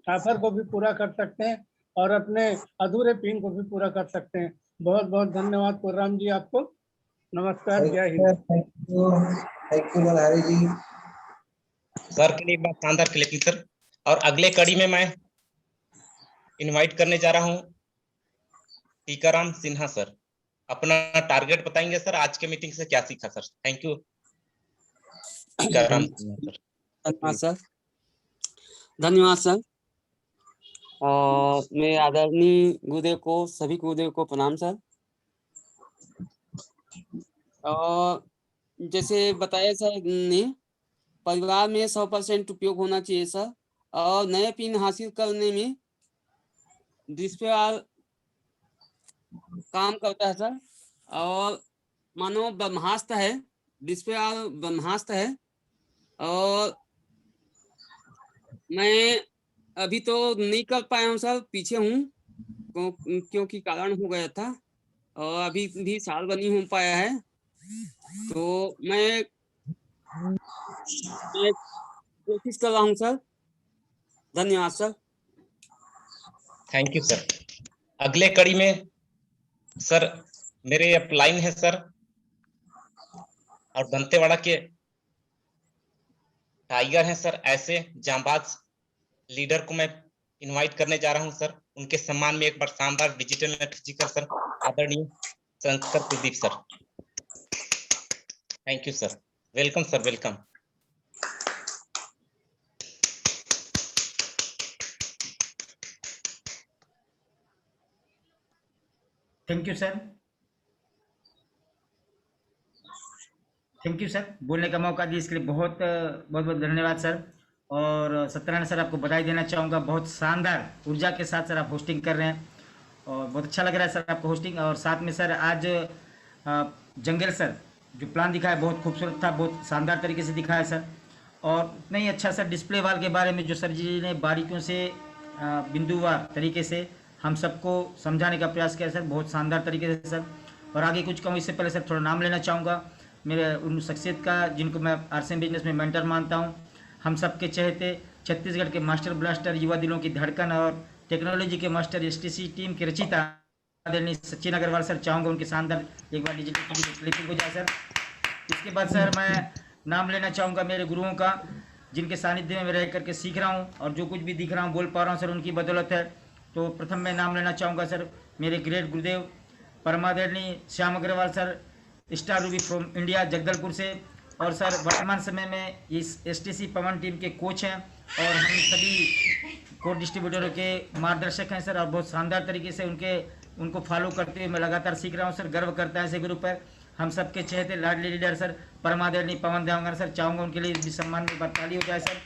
ऑफर को भी पूरा कर सकते हैं और अपने अधूरे पिन को भी पूरा कर सकते हैं। बहुत बहुत धन्यवाद पुरराम जी आपको। नमस्कार, जय हिंद। Thank you Narhari ji. Sir के लिए एक बार शानदार क्लिपिंग सर। और अगले कड़ी में मैं इनवाइट करने जा रहा हूं टीकाराम सिन्हा सर। अपना टारगेट बताएंगे सर, आज के मीटिंग से क्या सीखा sir. Thank you Tikaram Sinha sir. धन्यवाद सर। धन्यवाद सर। और मेरे आदरणीय गुरुदेव को, सभी गुरुदेव को प्रणाम सर। और जैसे बताया सर ने, परिवार में 100% उपयोग होना चाहिए सर। और नए पिन हासिल करने में डिस्प्ले काम करता है सर। और मानो ब्रह्मास्त्र है, डिस्प्ले ब्रह्मास्त्र है। और मैं अभी तो नहीं कर पाया हूँ सर, पीछे हूँ क्योंकि कारण हो गया था। और अभी भी साल बनी हो पाया है। तो मैं कोशिश कर रहा हूँ सर। धन्यवाद सर। Thank you sir. अगले कड़ी में सर मेरे अपलाइन है सर, और दंतेवाड़ा के टाइगर हैं सर। ऐसे जांबाज लीडर को मैं इनवाइट करने जा रहा हूं सर। उनके सम्मान में एक बार शानदार डिजिटल एंड फिजिकल सर, आदरणीय Shankar Pradeep sir. Thank you sir. Welcome sir, welcome. Thank you sir. Thank you sir, बोलने का मौका दिया इसके लिए बहुत बहुत बहुत धन्यवाद सर। और सत्यनारायण सर, आपको बधाई देना चाहूँगा, बहुत शानदार ऊर्जा के साथ सर आप होस्टिंग कर रहे हैं और बहुत अच्छा लग रहा है सर आपको होस्टिंग। और साथ में सर आज जंगल सर जो प्लान दिखाया बहुत खूबसूरत था, बहुत शानदार तरीके से दिखाया सर। और उतना ही अच्छा सर डिस्प्ले वाल के बारे में जो सर जी ने बारीकियों से बिंदुवार तरीके से हम सबको समझाने का प्रयास किया सर, बहुत शानदार तरीके से सर। और आगे कुछ कहूँ इससे पहले सर थोड़ा नाम लेना चाहूँगा मेरे उन शख्सियत का जिनको मैं आरसीएम बिजनेस में मेंटर मानता हूँ। हम सब के चहेते छत्तीसगढ़ के मास्टर ब्लास्टर, युवा दिलों की धड़कन और टेक्नोलॉजी के मास्टर एसटीसी टीम के रचिता आदरणीय सचिन अग्रवाल सर, चाहूंगा उनके शानदार एक बार डिजिटल टीवी की क्लिपिंग हो जाए सर। इसके बाद सर मैं नाम लेना चाहूँगा मेरे गुरुओं का, जिनके सानिध्य में मैं रह करके सीख रहा हूँ और जो कुछ भी दिख रहा हूँ बोल पा रहा हूँ सर, उनकी बदौलत है। तो प्रथम मैं नाम लेना चाहूँगा सर मेरे ग्रेट गुरुदेव परमादरणीय Shyam Agrawal sir, star ruby from India Jagdalpur से, और सर वर्तमान समय में इस एसटीसी पवन टीम के कोच हैं और हम सभी कोड डिस्ट्रीब्यूटरों के मार्गदर्शक हैं सर, और बहुत शानदार तरीके से उनको फॉलो करते हुए मैं लगातार सीख रहा हूँ सर। गर्व करता है ऐसे ग्रुप पर हम सबके चहेते लाडली लीडर सर परमादरणीय पवन देवांगन सर, चाहूँगा उनके लिए भी सम्मान में बरताली हो जाए सर।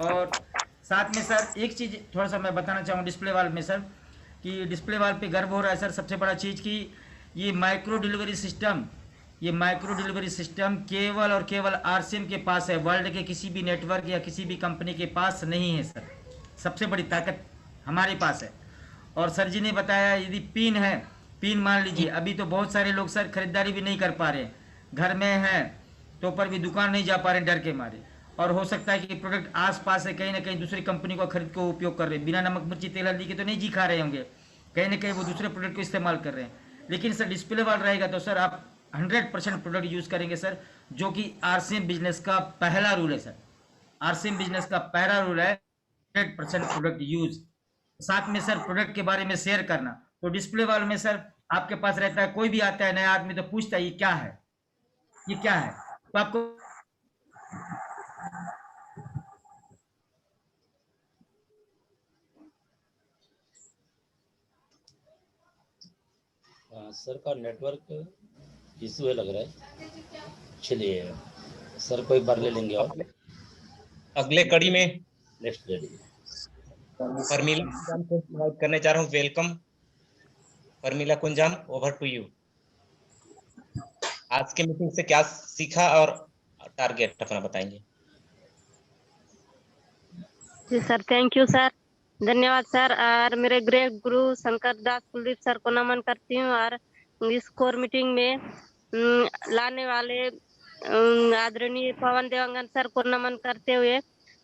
और साथ में सर एक चीज़ थोड़ा सा मैं बताना चाहूँ डिस्प्ले वाल में सर, कि डिस्प्ले वाल पे गर्व हो रहा है सर। सबसे बड़ा चीज़ कि ये माइक्रो डिलीवरी सिस्टम केवल और केवल आरसीएम के पास है, वर्ल्ड के किसी भी नेटवर्क या किसी भी कंपनी के पास नहीं है सर। सबसे बड़ी ताकत हमारे पास है। और सर जी ने बताया यदि पिन है, पिन मान लीजिए अभी तो बहुत सारे लोग सर खरीदारी भी नहीं कर पा रहे, घर में हैं तो पर भी दुकान नहीं जा पा रहे डर के मारे, और हो सकता है कि प्रोडक्ट आसपास है कहीं ना कहीं दूसरी कंपनी को खरीद को उपयोग कर रहे हैं, बिना नमक मिर्ची तेल हल्दी के तो नहीं जी खा रहे होंगे, कहीं ना कहीं वो दूसरे प्रोडक्ट को इस्तेमाल कर रहे हैं। लेकिन सर डिस्प्ले वाल रहेगा तो सर आप 100% प्रोडक्ट यूज़ करेंगे सर, जो कि आरसीएम बिजनेस का पहला रूल है सर। आरसीएम बिजनेस का पहला रूल है 100% प्रोडक्ट यूज। साथ में सर प्रोडक्ट के बारे में शेयर करना। तो डिस्प्ले वाल में सर आपके पास रहता है, कोई भी आता है नया आदमी तो पूछता है ये क्या है, ये क्या है, तो आपको सर का नेटवर्क इशू है लग रहा है। चलिए सर को एक बार ले लेंगे और अगले कड़ी में नेक्स्ट ले लीजिए। परमीला कुंजाम को इनवाइट करने जा रहा हूँ। Welcome Parmila Kunjam, over to you. आज के मीटिंग से क्या सीखा और टारगेट अपना बताएंगे। जी सर, थैंक यू सर, धन्यवाद सर। और मेरे ग्रेट गुरु शंकर दास कुलदीप सर को नमन करती हूँ, और इस कोर मीटिंग में लाने वाले आदरणीय पवन देवांगन सर को नमन करते हुए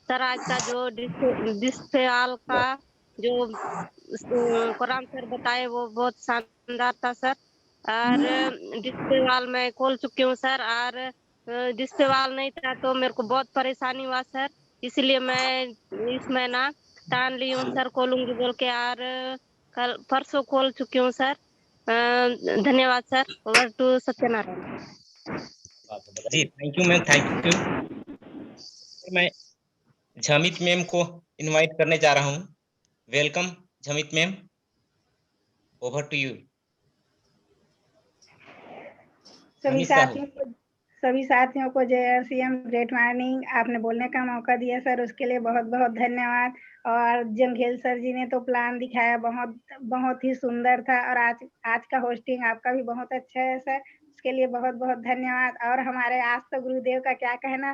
सर आज का जो डिस्प्ले वाल का जो प्रोग्राम सर बताए वो बहुत शानदार था सर। और डिस्प्ले वाल मैं खोल चुकी हूँ सर, और डिस्प्ले वाल नहीं था तो मेरे को बहुत परेशानी हुआ सर, इसलिए मैं इस महीना ठान ली हूँ सर खोलूंगी बोल के, और कल परसों खोल चुकी हूँ सर। धन्यवाद sir. Over to Satyanarayan ji. Thank you ma'am, thank you. मैं झमित मैम को इनवाइट करने जा रहा हूँ। Welcome Jhamit ma'am, over to you. सभी साथियों को जय सीएम, ग्रेट मॉर्निंग। आपने बोलने का मौका दिया सर, उसके लिए बहुत बहुत धन्यवाद। और जंघेल सर जी ने तो प्लान दिखाया, बहुत बहुत ही सुंदर था, और आज का होस्टिंग आपका भी बहुत अच्छा है सर, उसके लिए बहुत बहुत धन्यवाद। और हमारे आज तो गुरुदेव का क्या कहना,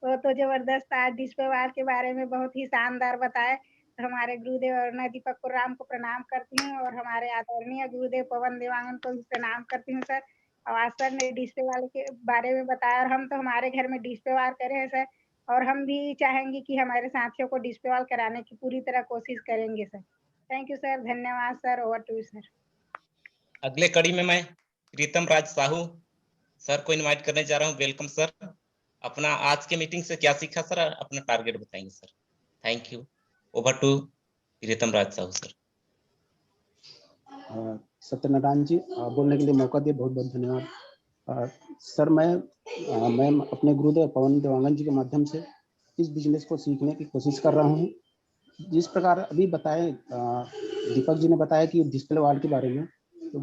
वो तो जबरदस्त आज डिस्प्ले वाल के बारे में बहुत ही शानदार बताए। तो हमारे गुरुदेव और दीपक कुर्राम को प्रणाम करती हूँ, और हमारे आदरणीय गुरुदेव पवन देवांगन को भी प्रणाम करती हूँ सर। और आज सर ने डिस्प्ले वाले के बारे में बताया, और हम तो हमारे घर में डिस्प्ले वाल करे हैं सर, और हम भी चाहेंगे कि हमारे साथियों को डिस्प्ले वाल कराने की पूरी तरह कोशिश करेंगे सर। थैंक यू सर, धन्यवाद sir. Over to you sir. अगले कड़ी में मैं प्रीतम राज साहू सर को इनवाइट करने जा रहा हूँ। Welcome sir. अपना आज के मीटिंग से क्या सीखा सर, अपना टारगेट बताएंगे sir. Thank you. Over to Pritam Raj Sahu sir. Satyanarayan ji, बोलने के लिए मौका दिए बहुत बहुत धन्यवाद। सर मैं अपने गुरुदेव पवन देवांगन जी के माध्यम से इस बिजनेस को सीखने की कोशिश कर रहा हूँ। जिस प्रकार अभी बताए दीपक जी ने बताया कि डिस्प्ले वाल के बारे में, तो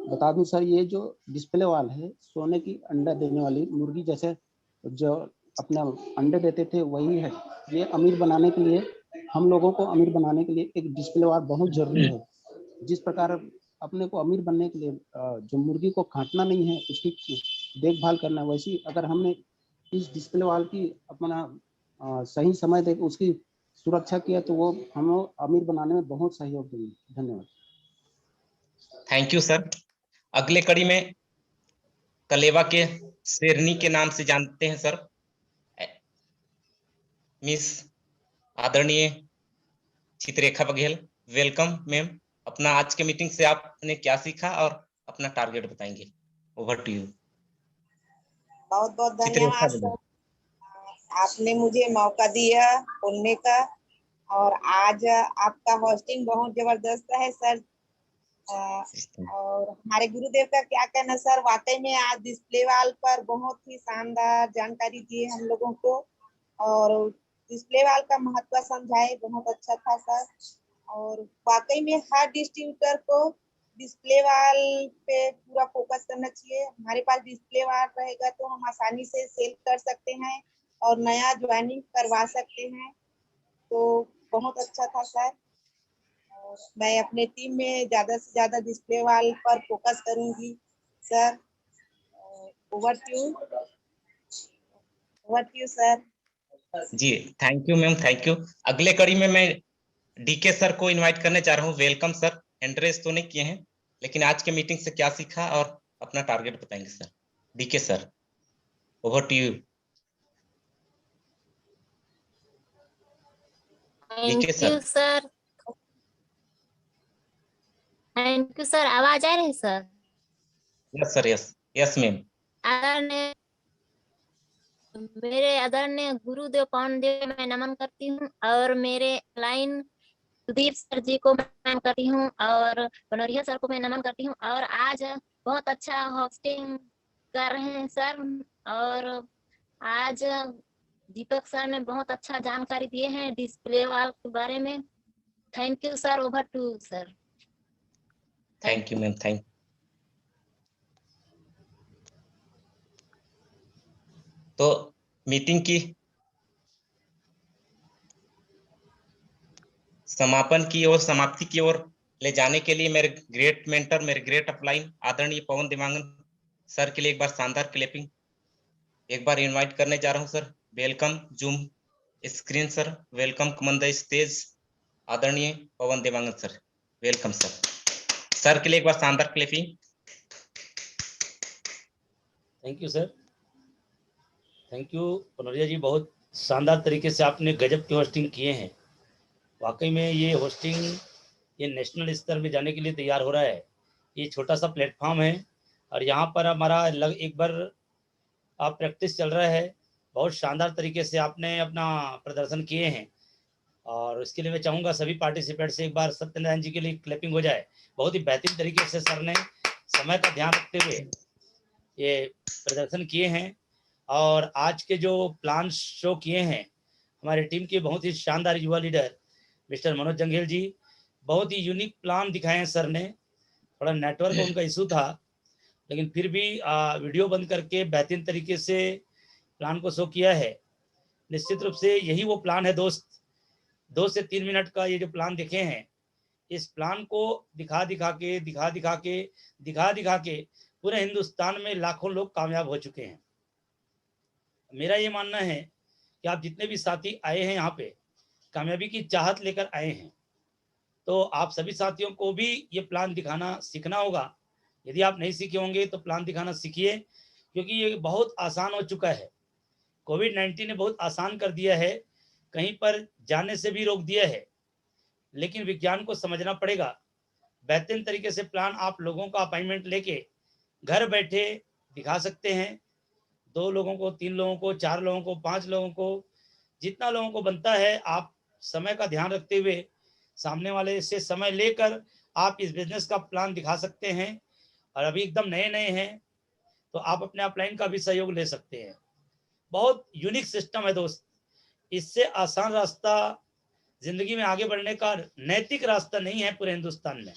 बता दूं सर, ये जो डिस्प्ले वाल है सोने की अंडा देने वाली मुर्गी जैसे जो अपना अंडे देते थे वही है। ये अमीर बनाने के लिए, हम लोगों को अमीर बनाने के लिए एक डिस्प्ले वाल बहुत जरूरी है। जिस प्रकार अपने को अमीर बनने के लिए जो मुर्गी को काटना नहीं है, उसकी देखभाल करना, वैसी अगर हमने इस डिस्प्ले वाल की अपना सही समय दे उसकी सुरक्षा किया तो वो हमें अमीर बनाने में बहुत सहयोग देंगे। धन्यवाद। Thank you sir. अगले कड़ी में कलेवा के शेरनी के नाम से जानते हैं सर, मिस आदरणीय चित्ररेखा बघेल। Welcome ma'am. अपना आज के मीटिंग से आपने क्या सीखा और अपना टारगेट बताएंगे। Over to you. बहुत बहुत चित्रेशा धन्यवाद बोलिए। सर, आपने मुझे मौका दिया बोलने का। और आज आपका होस्टिंग बहुत जबरदस्त है सर। और हमारे गुरुदेव का क्या कहना सर, वाकई में आज डिस्प्ले वाल पर बहुत ही शानदार जानकारी दिए हम लोगों को, और डिस्प्ले वाल का महत्व समझाए, बहुत अच्छा था सर। और वाकई में हर डिस्ट्रीब्यूटर को डिस्प्ले वाल पे पूरा फोकस करना चाहिए। हमारे पास डिस्प्ले वाल रहेगा तो हम आसानी से सेल कर सकते हैं और नया ज्वाइनिंग करवा सकते हैं। तो बहुत अच्छा था सर। मैं अपने टीम में ज्यादा से ज्यादा डिस्प्ले वाल पर फोकस करूंगी sir. Over to you sir. Ji thank you ma'am, thank you. अगले कड़ी में मैं डीके सर को इनवाइट करने जा रहा हूँ। Welcome sir. एंट्रेस तो नहीं किए हैं, लेकिन आज के मीटिंग से क्या सीखा और अपना टारगेट बताएंगे sir. DK sir, over to you. DK thank you sir. Sir. Thank you sir. आवाज आ रही है sir? Yes sir, yes yes ma'am. आदरणीय मेरे आदरणीय गुरुदेव पवन देव मैं नमन करती हूँ, और मेरे लाइन सुधीर सर जी को मैं नमन करती हूँ, और बनोरिया सर को मैं नमन करती हूँ। और आज बहुत अच्छा होस्टिंग कर रहे हैं सर, और आज दीपक सर ने बहुत अच्छा जानकारी दिए हैं डिस्प्ले वाल के बारे में। Thank you sir. Over to sir. Thank you ma'am, thank. तो मीटिंग की समापन की ओर, समाप्ति की ओर ले जाने के लिए मेरे ग्रेट मेंटर, मेरे ग्रेट अपलाइन आदरणीय पवन देवांगन सर के लिए एक बार शानदार क्लैपिंग एक बार इनवाइट करने जा रहा हूं sir. Welcome zoom screen sir, welcome come on the stage आदरणीय Pawan Dewangan sir. Welcome sir. Sir के लिए एक बार शानदार clapping. Thank you sir. Thank you Panoria ji, बहुत शानदार तरीके से आपने गजब की होस्टिंग किए हैं। वाकई में ये होस्टिंग ये नेशनल स्तर में जाने के लिए तैयार हो रहा है। ये छोटा सा प्लेटफॉर्म है और यहाँ पर हमारा एक बार आप प्रैक्टिस चल रहा है। बहुत शानदार तरीके से आपने अपना प्रदर्शन किए हैं, और इसके लिए मैं चाहूँगा सभी पार्टिसिपेंट से एक बार सत्यनारायण जी के लिए क्लैपिंग हो जाए। बहुत ही बेहतरीन तरीके से सर ने समय का ध्यान रखते हुए ये प्रदर्शन किए हैं, और आज के जो प्लान शो किए हैं हमारे टीम के बहुत ही शानदार युवा लीडर मिस्टर मनोज जंघेल जी। बहुत ही यूनिक प्लान दिखाए हैं सर ने। थोड़ा नेटवर्क उनका इशू था, लेकिन फिर भी वीडियो बंद करके बेहतरीन तरीके से प्लान को शो किया है। निश्चित रूप से यही वो प्लान है दोस्त। 2 से 3 मिनट का ये जो प्लान देखे हैं, इस प्लान को दिखा दिखा के पूरे हिंदुस्तान में लाखों लोग कामयाब हो चुके हैं। मेरा ये मानना है कि आप जितने भी साथी आए हैं यहाँ पे कामयाबी की चाहत लेकर आए हैं, तो आप सभी साथियों को भी ये प्लान दिखाना सीखना होगा। यदि आप नहीं सीखे होंगे तो प्लान दिखाना सीखिए, क्योंकि ये बहुत आसान हो चुका है। कोविड-19 ने बहुत आसान कर दिया है, कहीं पर जाने से भी रोक दिया है, लेकिन विज्ञान को समझना पड़ेगा। बेहतरीन तरीके से प्लान आप लोगों का अपॉइंटमेंट लेके घर बैठे दिखा सकते हैं। 2 लोगों को, 3 लोगों को, 4 लोगों को, 5 लोगों को, जितना लोगों को बनता है, आप समय का ध्यान रखते हुए सामने वाले से समय लेकर आप इस बिजनेस का प्लान दिखा सकते हैं। और अभी एकदम नए हैं तो आप अपने अपलाइन का भी सहयोग ले सकते हैं। बहुत यूनिक सिस्टम है दोस्त। इससे आसान रास्ता जिंदगी में आगे बढ़ने का नैतिक रास्ता नहीं है पूरे हिंदुस्तान में,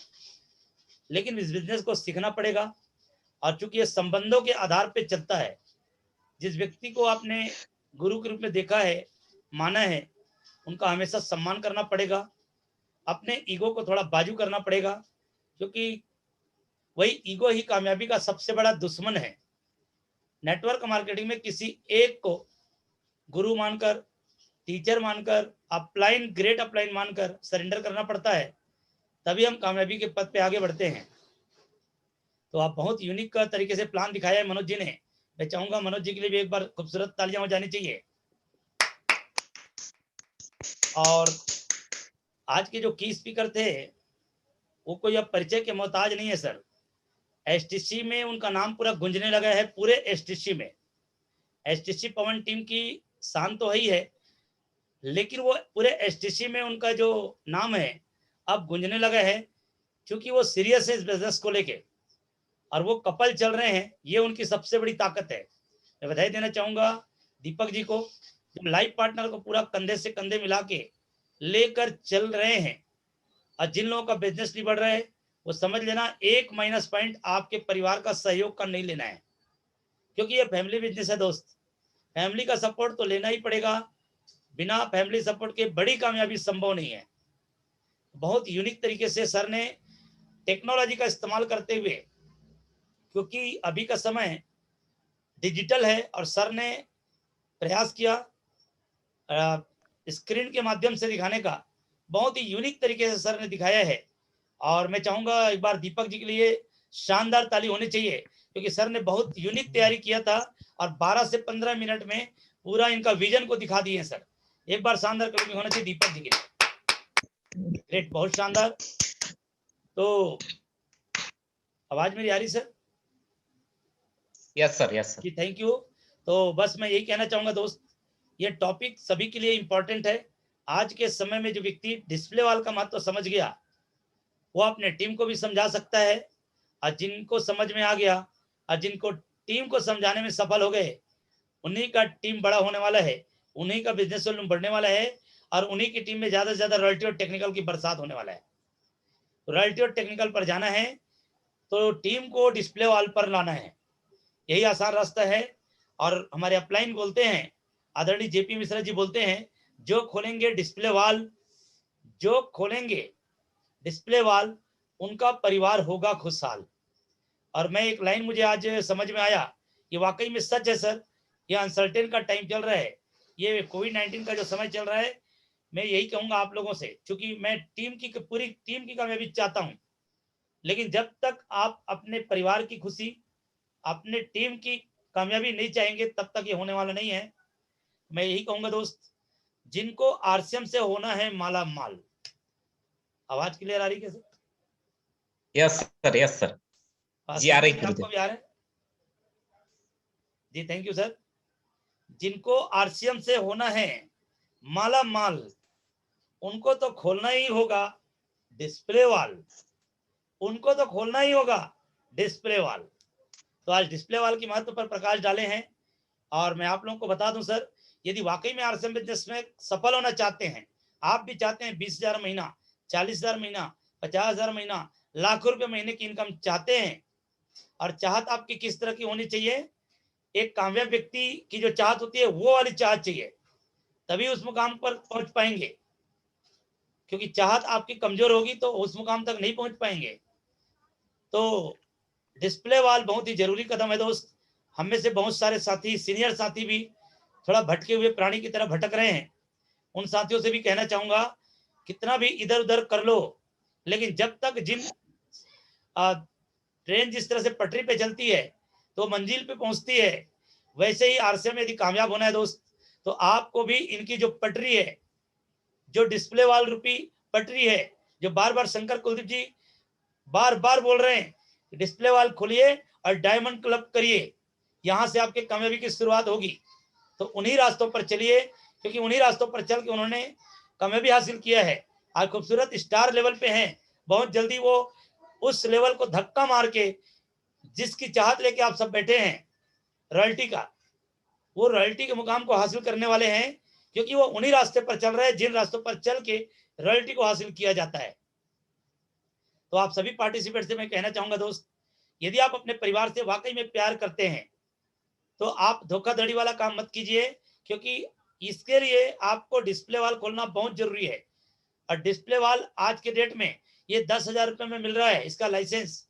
लेकिन इस बिजनेस को सीखना पड़ेगा। और चूंकि ये संबंधों के आधार पर चलता है, जिस व्यक्ति को आपने गुरु के रूप में देखा है, माना है, उनका हमेशा सम्मान करना पड़ेगा। अपने ईगो को थोड़ा बाजू करना पड़ेगा, क्योंकि वही ईगो ही कामयाबी का सबसे बड़ा दुश्मन है। नेटवर्क मार्केटिंग में किसी एक को गुरु मानकर, टीचर मानकर, अपलाइन, ग्रेट अपलाइन मानकर सरेंडर करना पड़ता है, तभी हम कामयाबी के पथ पे आगे बढ़ते हैं। तो आप बहुत यूनिक तरीके से प्लान दिखाया है मनोज जी ने। मैं चाहूंगा मनोज जी के लिए भी एक बार खूबसूरत तालियां हो जानी चाहिए। और आज के जो की स्पीकर थे वो कोई अब परिचय के मोहताज नहीं है सर। एसटीसी में उनका नाम पूरा गूंजने लगा है, पूरे एसटीसी में। एसटीसी पवन टीम की शान तो ही है, लेकिन वो पूरे एसटीसी में उनका जो नाम है अब गूंजने लगा है, क्योंकि वो सीरियस है इस बिजनेस को लेके और वो कपल चल रहे हैं। ये उनकी सबसे बड़ी ताकत है। मैं बधाई देना चाहूंगा दीपक जी को, जो लाइफ पार्टनर को पूरा कंधे से कंधे मिला के लेकर चल रहे हैं। और जिन लोगों का बिजनेस नहीं बढ़ रहा है वो समझ लेना एक माइनस पॉइंट आपके परिवार का सहयोग का नहीं लेना है, क्योंकि ये फैमिली बिजनेस है दोस्त। फैमिली का सपोर्ट तो लेना ही पड़ेगा, बिना फैमिली सपोर्ट के बड़ी कामयाबी संभव नहीं है। बहुत यूनिक तरीके से सर ने टेक्नोलॉजी का इस्तेमाल करते हुए, क्योंकि अभी का समय डिजिटल है और सर ने प्रयास किया स्क्रीन के माध्यम से दिखाने का। बहुत ही यूनिक तरीके से सर ने दिखाया है और मैं चाहूंगा एक बार दीपक जी के लिए शानदार ताली होनी चाहिए, क्योंकि सर ने बहुत यूनिक तैयारी किया था और 12 से 15 मिनट में पूरा इनका विजन को दिखा दिए सर। एक बार शानदार कभी होना चाहिए दीपक जी के लिए। ग्रेट, बहुत शानदार। तो आवाज मेरी आ रही sir? Yes sir, yes sir ji, thank you. तो बस मैं यही कहना चाहूंगा दोस्त, ये टॉपिक सभी के लिए इंपॉर्टेंट है। आज के समय में जो व्यक्ति डिस्प्ले वाल का महत्व समझ गया वो अपने टीम को भी समझा सकता है, और जिनको समझ में आ गया और जिनको टीम को समझाने में सफल हो गए उन्हीं का टीम बड़ा होने वाला है, उन्हीं का बिजनेस वॉल्यूम बढ़ने वाला है और उन्हीं की टीम में ज्यादा से ज्यादा रॉयल्टी और टेक्निकल की बरसात होने वाला है। रॉयल्टी और टेक्निकल पर जाना है तो टीम को डिस्प्ले वाल पर लाना है, यही आसान रास्ता है। और हमारे अपलाइन बोलते हैं, आदरणीय जेपी मिश्रा जी बोलते हैं, जो खोलेंगे डिस्प्ले वाल, जो खोलेंगे डिस्प्ले वाल उनका परिवार होगा खुशहाल। और मैं एक लाइन मुझे आज समझ में आया, ये वाकई में सच है सर। ये अनसर्टेन का टाइम चल रहा है, ये कोविड-19 का जो समय चल रहा है, मैं यही कहूंगा आप लोगों से, क्योंकि मैं टीम की पूरी टीम की कामयाबी चाहता हूं, लेकिन जब तक आप अपने परिवार की खुशी, अपने टीम की कामयाबी नहीं चाहेंगे तब तक ये होने वाला नहीं है। मैं यही कहूंगा दोस्त, जिनको आरसीएम से होना है माला माल। आवाज क्लियर आ रही है? यस सर, यस सर जी, आ रही है। आपको भी आ रहा है जी, थैंक यू सर। जिनको आरसीएम से होना है माला माल, उनको तो खोलना ही होगा डिस्प्ले वाल, उनको तो खोलना ही होगा डिस्प्ले वाल। तो आज डिस्प्ले वाल के महत्व पर प्रकाश डाले हैं। और मैं आप लोगों को बता दूं सर, यदि वाकई में आरसीएम बिजनेस में सफल होना चाहते हैं, आप भी चाहते हैं 20,000 महीना, 40,000 महीना, 50,000 महीना, लाखों रुपए महीने की इनकम चाहते हैं, और चाहत आपकी किस तरह की होनी चाहिए? एक कामयाब व्यक्ति की जो चाहत होती है वो वाली चाहत चाहिए, तभी उस मुकाम पर पहुंच पाएंगे। क्योंकि चाहत आपकी कमजोर होगी तो उस मुकाम तक नहीं पहुंच पाएंगे। तो डिस्प्ले वाल बहुत ही जरूरी कदम है दोस्त। हम में से बहुत सारे साथी, सीनियर साथी भी थोड़ा भटके हुए प्राणी की तरह भटक रहे हैं। उन साथियों से भी कहना चाहूंगा, कितना भी इधर उधर कर लो, लेकिन जब तक ट्रेन जिस तरह से पटरी पे चलती है तो मंजिल पे पहुंचती है, वैसे ही आरसीएम में यदि कामयाब होना है दोस्त, तो आपको भी इनकी जो पटरी है, जो डिस्प्ले वाल रूपी पटरी है, जो बार बार शंकर कुलदीप जी बार बार बोल रहे हैं, डिस्प्ले वाल खोलिए और डायमंड क्लब करिए, यहां से आपके कामयाबी की शुरुआत होगी। तो उन्हीं रास्तों पर चलिए, क्योंकि उन्हीं रास्तों पर चल के उन्होंने कामयाबी हासिल किया है। आज खूबसूरत स्टार लेवल पे हैं, बहुत जल्दी वो उस लेवल को धक्का मार के, जिसकी चाहत लेके आप सब बैठे हैं रॉयल्टी का, वो रॉयल्टी के मुकाम को हासिल करने वाले हैं, क्योंकि वो उन्हीं रास्ते पर चल रहे हैं जिन रास्तों पर चल के रॉयल्टी को हासिल किया जाता है। तो आप सभी पार्टिसिपेंट से मैं कहना चाहूंगा दोस्त, यदि आप अपने परिवार से वाकई में प्यार करते हैं तो आप धोखाधड़ी वाला काम मत कीजिए, क्योंकि इसके लिए आपको डिस्प्ले वाल खोलना बहुत जरूरी है। और डिस्प्ले वाल आज के डेट में ये 10,000 रुपए में मिल रहा है इसका लाइसेंस,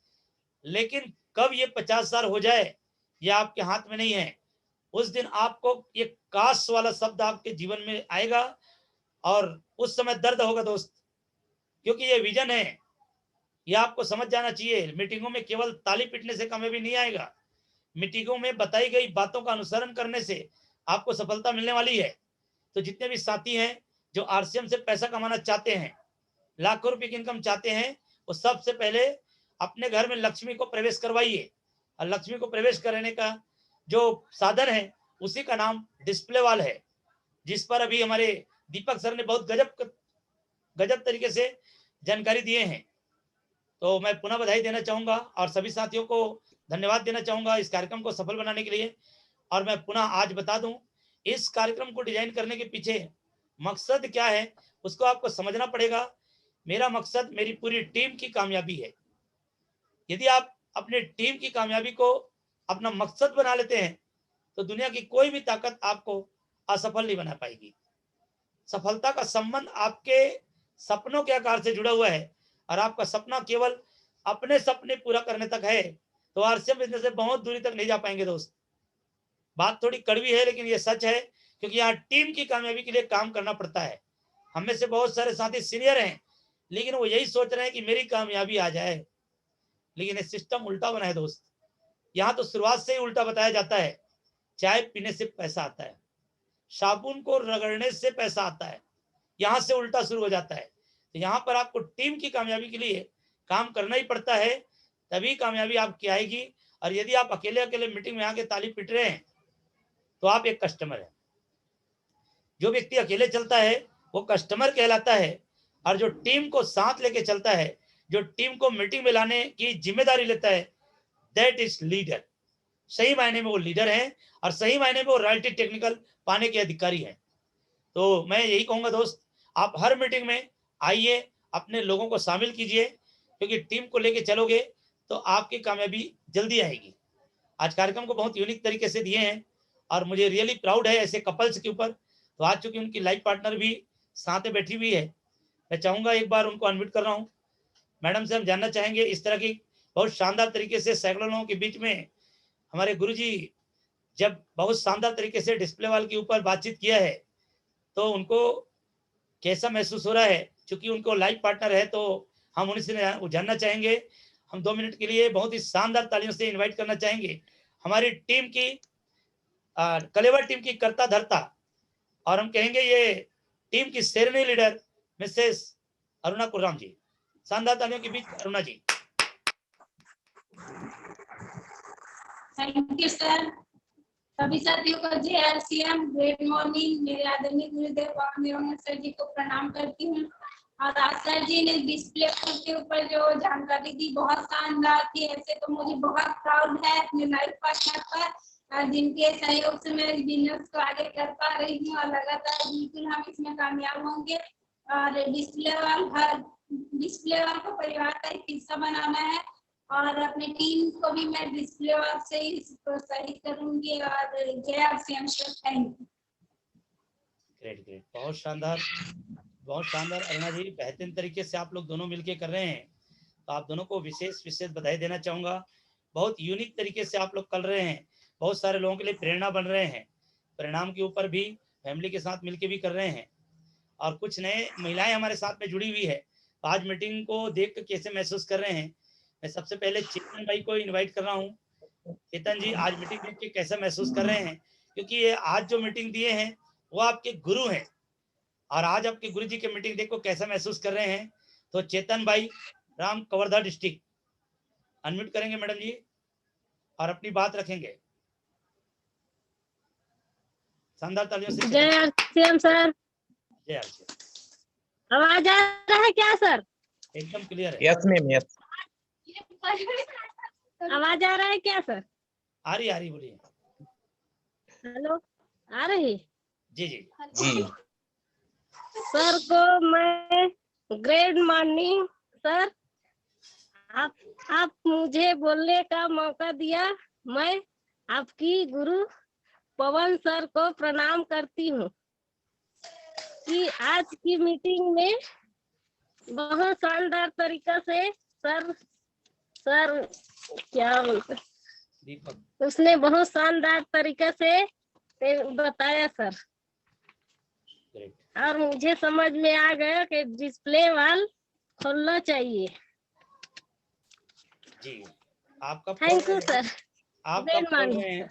लेकिन कब ये 50,000 हो जाए ये आपके हाथ में नहीं है। उस दिन आपको ये काश वाला शब्द आपके जीवन में आएगा और उस समय दर्द होगा दोस्त, क्योंकि ये विजन है, ये आपको समझ जाना चाहिए। मीटिंगों में केवल ताली पीटने से कामयाबी नहीं आएगा, मीटिंगों में बताई गई बातों का अनुसरण करने से आपको सफलता मिलने वाली है। तो जितने भी साथी हैं जो आरसीएम से पैसा कमाना चाहते हैं, लाखों रुपए की इनकम चाहते हैं, वो सबसे पहले अपने घर में लक्ष्मी को प्रवेश करवाइए। और लक्ष्मी को प्रवेश कराने का जो साधन है उसी का नाम डिस्प्ले वॉल है, जिस पर अभी हमारे दीपक सर ने बहुत गजब तरीके से जानकारी दिए हैं। तो मैं पुनः बधाई देना चाहूंगा और सभी साथियों को धन्यवाद देना चाहूंगा इस कार्यक्रम को सफल बनाने के लिए। और मैं पुनः आज बता दूं, इस कार्यक्रम को डिजाइन करने के पीछे मकसद क्या है उसको आपको समझना पड़ेगा। मेरा मकसद मेरी पूरी टीम की कामयाबी है। यदि आप अपने टीम की कामयाबी को अपना मकसद बना लेते हैं तो दुनिया की कोई भी ताकत आपको असफल नहीं बना पाएगी। सफलता का संबंध आपके सपनों के आकार से जुड़ा हुआ है और आपका सपना केवल अपने सपने पूरा करने तक है तो आरसीएम बिजनेस से बहुत दूरी तक नहीं जा पाएंगे दोस्त। बात थोड़ी कड़वी है लेकिन ये सच है, क्योंकि यहाँ टीम की कामयाबी के लिए काम करना पड़ता है। हम में से बहुत सारे साथी सीनियर हैं लेकिन वो यही सोच रहे हैं कि मेरी कामयाबी आ जाए, लेकिन ये सिस्टम उल्टा बना है दोस्त। यहाँ तो शुरुआत से ही उल्टा बताया जाता है। चाय पीने से पैसा आता है, साबुन को रगड़ने से पैसा आता है, यहाँ से उल्टा शुरू हो जाता है। तो यहाँ पर आपको टीम की कामयाबी के लिए काम करना ही पड़ता है, तभी कामयाबी आपकी आएगी। और यदि आप अकेले अकेले मीटिंग में आके ताली पीट रहे हैं तो आप एक कस्टमर है। जो व्यक्ति अकेले चलता है वो कस्टमर कहलाता है, और जो टीम को साथ लेके चलता है, जो टीम को मीटिंग में लाने की जिम्मेदारी लेता है, दैट इज लीडर। सही मायने में वो लीडर है और सही मायने में वो रॉयल्टी टेक्निकल पाने के अधिकारी हैं। तो मैं यही कहूंगा दोस्त, आप हर मीटिंग में आइए, अपने लोगों को शामिल कीजिए, क्योंकि टीम को लेके चलोगे तो आपकी कामयाबी जल्दी आएगी। आज कार्यक्रम को बहुत यूनिक तरीके से दिए हैं और मुझे रियली प्राउड है ऐसे कपल्स के ऊपर। तो आज चूंकि उनकी लाइफ पार्टनर भी साथ में बैठी हुई है, मैं चाहूंगा एक बार उनको अनम्यूट कर रहा हूँ। मैडम से हम जानना चाहेंगे, इस तरह की बहुत शानदार तरीके से सैकड़ों लोगों के बीच में हमारे गुरुजी जब बहुत शानदार तरीके से डिस्प्ले वॉल के ऊपर बातचीत किया है तो उनको कैसा महसूस हो रहा है। चूंकि उनको लाइफ पार्टनर है तो हम उनसे जानना चाहेंगे। हम 2 मिनट के लिए बहुत ही शानदार तालियों से इनवाइट करना चाहेंगे हमारी टीम की कलेवर टीम की कर्ता धर्ता, और हम कहेंगे ये टीम की शेरनी लीडर मिसेस अरुणा कुर्राम जी। शानदार तालियों के बीच Aruna ji. Thank you sir. सभी साथियों को JRCM गुड मॉर्निंग। मेरे आदरणीय गुरुदेव पवन देवांगन सर जी को प्रणाम करती हूँ। और आज सर जी ने डिस्प्ले के ऊपर जो जानकारी दी बहुत शानदार थी। ऐसे तो मुझे बहुत प्राउड है अपने लाइफ पार्टनर पर, जिनके सहयोग से मैं बिजनेस को आगे कर पा रही हूँ और लगातार बिल्कुल हम इसमें कामयाब होंगे। और डिस्प्ले वाल को परिवार का एक हिस्सा बनाना है और अपनी टीम को भी मैं डिस्प्ले वाल से ही प्रोत्साहित करूंगी। और JRCM sir, thank you. Great, बहुत शानदार अरुणा जी, बेहतरीन तरीके से आप लोग दोनों मिलके कर रहे हैं, तो आप दोनों को विशेष बधाई देना चाहूंगा। बहुत यूनिक तरीके से आप लोग कर रहे हैं, बहुत सारे लोगों के लिए प्रेरणा बन रहे हैं। परिणाम के ऊपर भी फैमिली के साथ मिलके भी कर रहे हैं और कुछ नए महिलाएं हमारे साथ में जुड़ी हुई है। तो आज मीटिंग को देख कर कैसे महसूस कर रहे हैं, मैं सबसे पहले चेतन भाई को इनवाइट कर रहा हूँ। चेतन जी, आज मीटिंग देख के कैसा महसूस कर रहे हैं, क्योंकि ये आज जो मीटिंग दिए हैं वो आपके गुरु हैं और आज आपके गुरु जी की मीटिंग देखो कैसा महसूस कर रहे हैं। तो चेतन भाई, राम कवर्धा डिस्ट्रिक्ट, अनम्यूट करेंगे मैडम जी और अपनी बात रखेंगे। शानदार तालियों से। JRCM sir, JRCM। आवाज आ रहा है क्या सर? एकदम क्लियर है। Yes ma'am, yes. आवाज आ रहा है क्या सर? आ रही, बोलिए। हेलो, आ रही? जी। सर को मैं गुड मॉर्निंग सर। आप मुझे बोलने का मौका दिया। मैं आपकी गुरु पवन सर को प्रणाम करती हूँ कि आज की मीटिंग में बहुत शानदार तरीका से सर क्या बोलते, उसने बहुत शानदार तरीका से बताया सर। और मुझे समझ में आ गया कि डिस्प्ले वॉल खोलना चाहिए। जी, आपका थैंक यू सर। आपका खोल रहे हैं।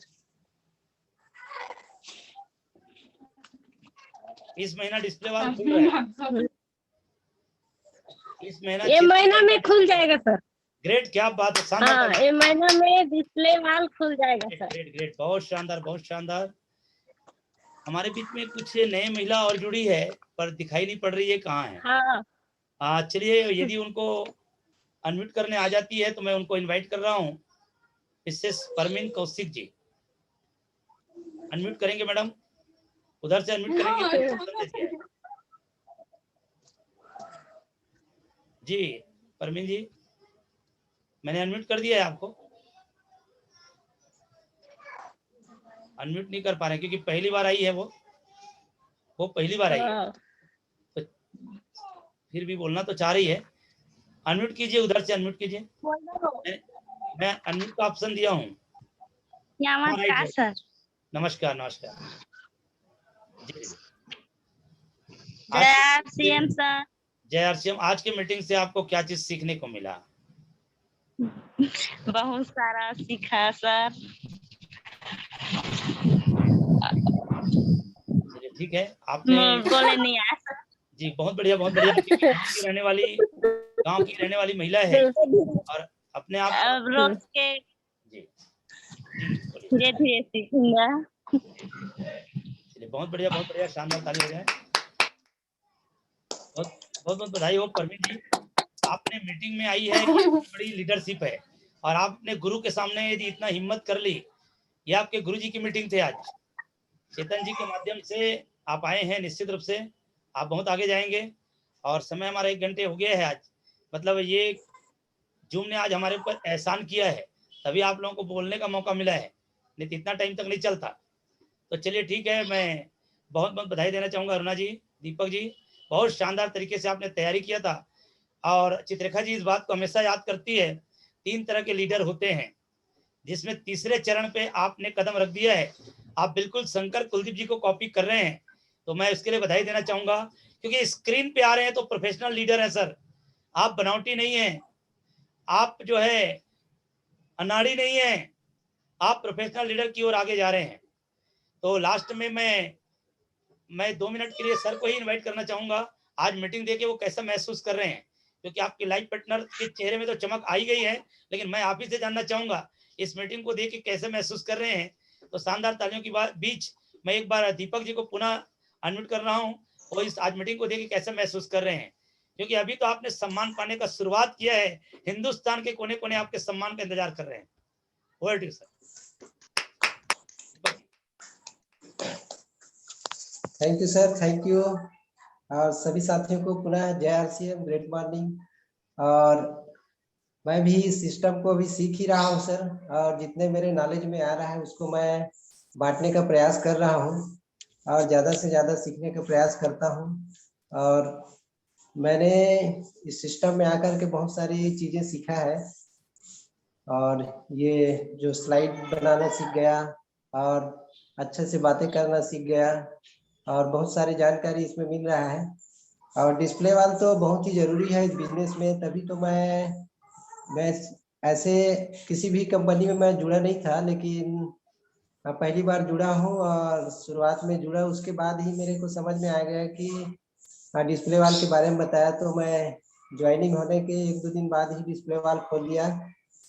इस महीना डिस्प्ले वॉल खुल रहा है। इस महीना ये महीना में खुल जाएगा सर। ग्रेट, क्या बात है, हाँ, शानदार। ये महीना में डिस्प्ले वाल खुल जाएगा सर। ग्रेट ग्रेट, बहुत शानदार बहुत शानदार। हमारे बीच में कुछ नए महिला और जुड़ी है पर दिखाई नहीं पड़ रही है, कहाँ है? हाँ, चलिए, यदि उनको अनम्यूट करने आ जाती है तो मैं उनको इनवाइट कर रहा हूँ। मिसेस परमीन कौशिक जी, अनम्यूट करेंगे मैडम? उधर से अनम्यूट करेंगे जी। परमीन जी, मैंने अनम्यूट कर दिया है आपको। अनम्यूट नहीं कर पा रहे क्योंकि पहली बार आई है, वो पहली बार आई है, तो फिर भी बोलना तो चाह रही है। अनम्यूट कीजिए, उधर से अनम्यूट कीजिए। मैं अनम्यूट का ऑप्शन दिया हूँ। नमस्कार सर। नमस्कार नमस्कार जी। जय आरसीएम सर। जय आरसीएम। आज की मीटिंग से आपको क्या चीज सीखने को मिला? बहुत सारा सीखा सर। चलिए ठीक है, आपने बोले नहीं आया सर। जी, बहुत बढ़िया बहुत बढ़िया। गांव की रहने वाली महिला है और अपने आप रोज के जी धीरे धीरे सीखूंगा। चलिए, बहुत बढ़िया, शानदार, ताली हो जाए। बहुत बहुत बधाई हो परमीन जी, आपने मीटिंग में आई है, बड़ी लीडरशिप है और आपने गुरु के सामने यदि इतना हिम्मत कर ली। ये आपके गुरु जी की मीटिंग थे आज, चेतन जी के माध्यम से आप आए हैं। निश्चित रूप से आप बहुत आगे जाएंगे और समय हमारा 1 घंटे हो गया है आज। मतलब ये जूम ने आज हमारे ऊपर एहसान किया है, तभी आप लोगों को बोलने का मौका मिला है, नहीं तो इतना टाइम तक नहीं चलता। तो चलिए ठीक है, मैं बहुत बहुत बधाई देना चाहूँगा अरुणा जी, दीपक जी, बहुत शानदार तरीके से आपने तैयारी किया था। और चित्ररेखा जी इस बात को हमेशा याद करती है, 3 तरह के लीडर होते हैं, जिसमें तीसरे चरण पे आपने कदम रख दिया है। आप बिल्कुल शंकर कुलदीप जी को कॉपी कर रहे हैं, तो मैं इसके लिए बधाई देना चाहूँगा, क्योंकि स्क्रीन पे आ रहे हैं तो प्रोफेशनल लीडर हैं सर। आप बनावटी नहीं हैं, आप जो है अनाड़ी नहीं है, आप प्रोफेशनल लीडर की ओर आगे जा रहे हैं। तो लास्ट में मैं 2 मिनट के लिए सर को ही इनवाइट करना चाहूँगा। आज मीटिंग देके वो कैसा महसूस कर रहे हैं, क्योंकि आपके लाइफ पार्टनर के चेहरे में तो चमक आई गई है, लेकिन मैं आप ही से जानना चाहूँगा इस मीटिंग को देख के कैसे महसूस कर रहे हैं। तो शानदार तालियों की बीच मैं एक बार दीपक जी को पुनः अनम्यूट कर रहा हूँ, और इस आज मीटिंग को देख के कैसे महसूस कर रहे हैं, क्योंकि अभी तो आपने सम्मान पाने का शुरुआत किया है। हिंदुस्तान के कोने कोने आपके सम्मान का इंतजार कर रहे हैं। Over to you sir. Thank you sir, thank you. और सभी साथियों को पुनः जय आरसीएम, ग्रेट मॉर्निंग। और मैं भी इस सिस्टम को भी सीख ही रहा हूँ सर, और जितने मेरे नॉलेज में आ रहा है उसको मैं बांटने का प्रयास कर रहा हूँ और ज़्यादा से ज़्यादा सीखने का प्रयास करता हूँ। और मैंने इस सिस्टम में आकर के बहुत सारी चीज़ें सीखा है, और ये जो स्लाइड बनाना सीख गया और अच्छे से बातें करना सीख गया, और बहुत सारी जानकारी इसमें मिल रहा है। और डिस्प्ले वाल तो बहुत ही ज़रूरी है इस बिजनेस में, तभी तो मैं ऐसे किसी भी कंपनी में मैं जुड़ा नहीं था, लेकिन पहली बार जुड़ा हूँ और शुरुआत में जुड़ा, उसके बाद ही मेरे को समझ में आ गया कि डिस्प्ले वाल के बारे में बताया, तो मैं ज्वाइनिंग होने के 1-2 दिन बाद ही डिस्प्ले वाल खोल दिया।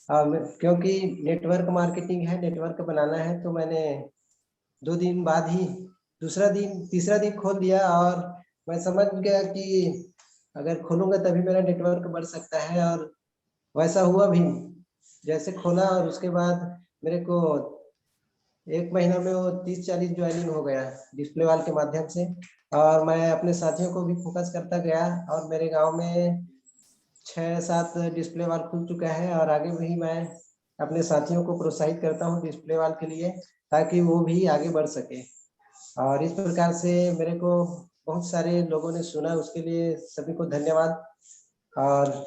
क्योंकि नेटवर्क मार्केटिंग है, नेटवर्क बनाना है, तो मैंने 2 दिन बाद ही तीसरा दिन खोल दिया, और मैं समझ गया कि अगर खोलूंगा तभी मेरा नेटवर्क बढ़ सकता है, और वैसा हुआ भी। जैसे खोला और उसके बाद मेरे को 1 महीना में वो 30-40 ज्वाइनिंग हो गया डिस्प्ले वाल के माध्यम से। और मैं अपने साथियों को भी फोकस करता गया, और मेरे गांव में 6-7 डिस्प्ले वाल खुल चुका है, और आगे भी मैं अपने साथियों को प्रोत्साहित करता हूं डिस्प्ले वाल के लिए, ताकि वो भी आगे बढ़ सके। और इस प्रकार से मेरे को बहुत सारे लोगों ने सुना, उसके लिए सभी को धन्यवाद। और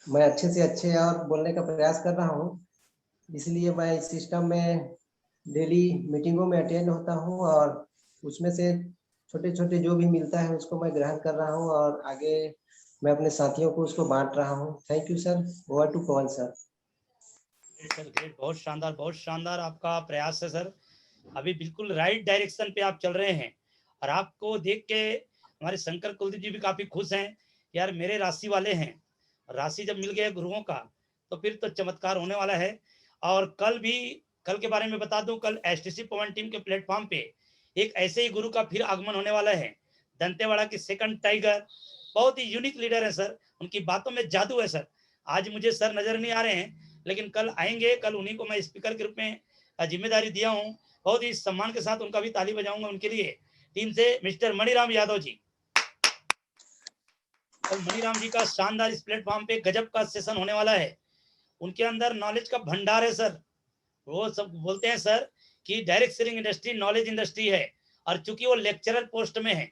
मैं अच्छे से अच्छे और बोलने का प्रयास कर रहा हूँ, इसलिए मैं इस सिस्टम में डेली मीटिंगों में अटेंड होता हूँ, और उसमें से छोटे छोटे जो भी मिलता है उसको मैं ग्रहण कर रहा हूँ, और आगे मैं अपने साथियों को उसको बांट रहा हूँ। Thank you sir. Over to Pavan sir. Great, बहुत शानदार आपका प्रयास है सर। अभी बिल्कुल राइट डायरेक्शन पे आप चल रहे हैं, और आपको देख के हमारे शंकर कुलदीप जी भी काफी खुश हैं यार मेरे राशि वाले हैं, राशि जब मिल गया गुरुओं का तो फिर तो चमत्कार होने वाला है। और कल के बारे में बता दूं, कल एसटीसी पवन टीम के प्लेटफॉर्म पे एक ऐसे ही गुरु का फिर आगमन होने वाला है, दंतेवाड़ा की सेकंड टाइगर, बहुत ही यूनिक लीडर है सर, उनकी बातों में जादू है सर। आज मुझे सर नजर नहीं आ रहे हैं, लेकिन कल आएंगे, कल उन्हीं को मैं स्पीकर के रूप में जिम्मेदारी दिया हूँ। बहुत ही सम्मान के साथ उनका भी ताली बजाऊंगा उनके लिए। टीम से मिस्टर मणिराम यादव जी, कल मणिराम जी का शानदार इस प्लेटफॉर्म पे गजब का सेशन होने वाला है। उनके अंदर नॉलेज का भंडार है सर। वो सब बोलते हैं सर कि direct selling industry knowledge industry है, और चूंकि वो लेक्चरर पोस्ट में है,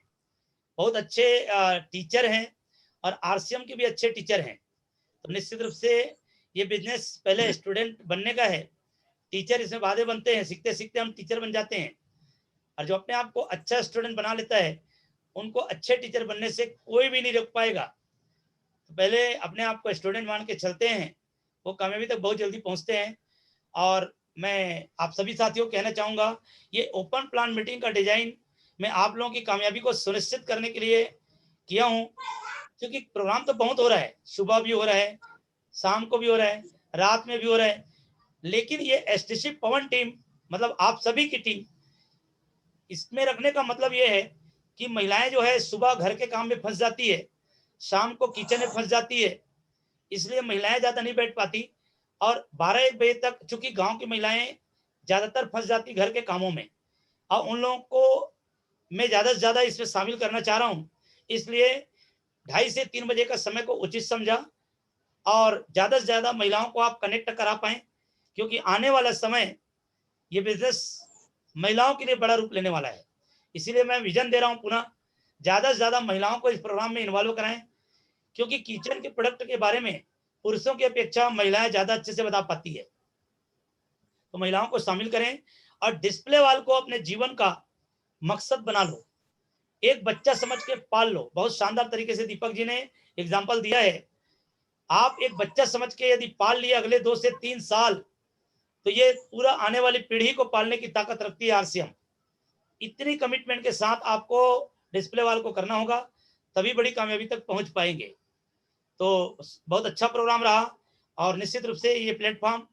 बहुत अच्छे टीचर हैं और आरसीएम के भी अच्छे टीचर हैं। तो निश्चित रूप से ये बिजनेस पहले स्टूडेंट बनने का है, टीचर इसमें बाधे बनते हैं, सीखते सीखते हम टीचर बन जाते हैं। और जो अपने आप को अच्छा स्टूडेंट बना लेता है, उनको अच्छे टीचर बनने से कोई भी नहीं रोक पाएगा। तो पहले अपने आप को स्टूडेंट मान के चलते हैं, वो कामयाबी तक बहुत जल्दी पहुंचते हैं। और मैं आप सभी साथियों को कहना चाहूँगा, ये ओपन प्लान मीटिंग का डिजाइन मैं आप लोगों की कामयाबी को सुनिश्चित करने के लिए किया हूँ, क्योंकि प्रोग्राम तो बहुत हो रहा है, सुबह भी हो रहा है, शाम को भी हो रहा है, रात में भी हो रहा है, लेकिन ये एसटीसी पवन टीम मतलब आप सभी की टीम, इसमें रखने का मतलब ये है कि महिलाएं जो है सुबह घर के काम में फंस जाती है, शाम को किचन में फंस जाती है, इसलिए महिलाएं ज्यादा नहीं बैठ पाती। और 12-1 बजे तक चूंकि गांव की महिलाएं ज्यादातर फंस जाती घर के कामों में, और उन लोगों को मैं ज्यादा से ज्यादा इसमें शामिल करना चाह रहा हूँ, इसलिए 2:30 से 3 बजे का समय को उचित समझा, और ज्यादा से ज्यादा महिलाओं को आप कनेक्ट करा पाए, क्योंकि आने वाला समय ये बिजनेस महिलाओं के लिए बड़ा रूप लेने वाला है। इसीलिए मैं विजन दे रहा हूँ, पुनः ज्यादा से ज्यादा महिलाओं को इस प्रोग्राम में इन्वॉल्व कराएं, क्योंकि किचन के प्रोडक्ट के बारे में पुरुषों की अपेक्षा महिलाएं ज्यादा अच्छे से बता पाती है। तो महिलाओं को शामिल करें और डिस्प्ले वाल को अपने जीवन का मकसद बना लो, एक बच्चा समझ के पाल लो। बहुत शानदार तरीके से दीपक जी ने एग्जाम्पल दिया है। आप एक बच्चा समझ के यदि पाल लिए अगले 2 से 3 साल, तो ये पूरा आने वाली पीढ़ी को पालने की ताकत रखती है आरसीएम। इतनी कमिटमेंट के साथ आपको डिस्प्ले वाल को करना होगा, तभी बड़ी कामयाबी तक पहुंच पाएंगे। तो बहुत अच्छा प्रोग्राम रहा, और निश्चित रूप से ये प्लेटफॉर्म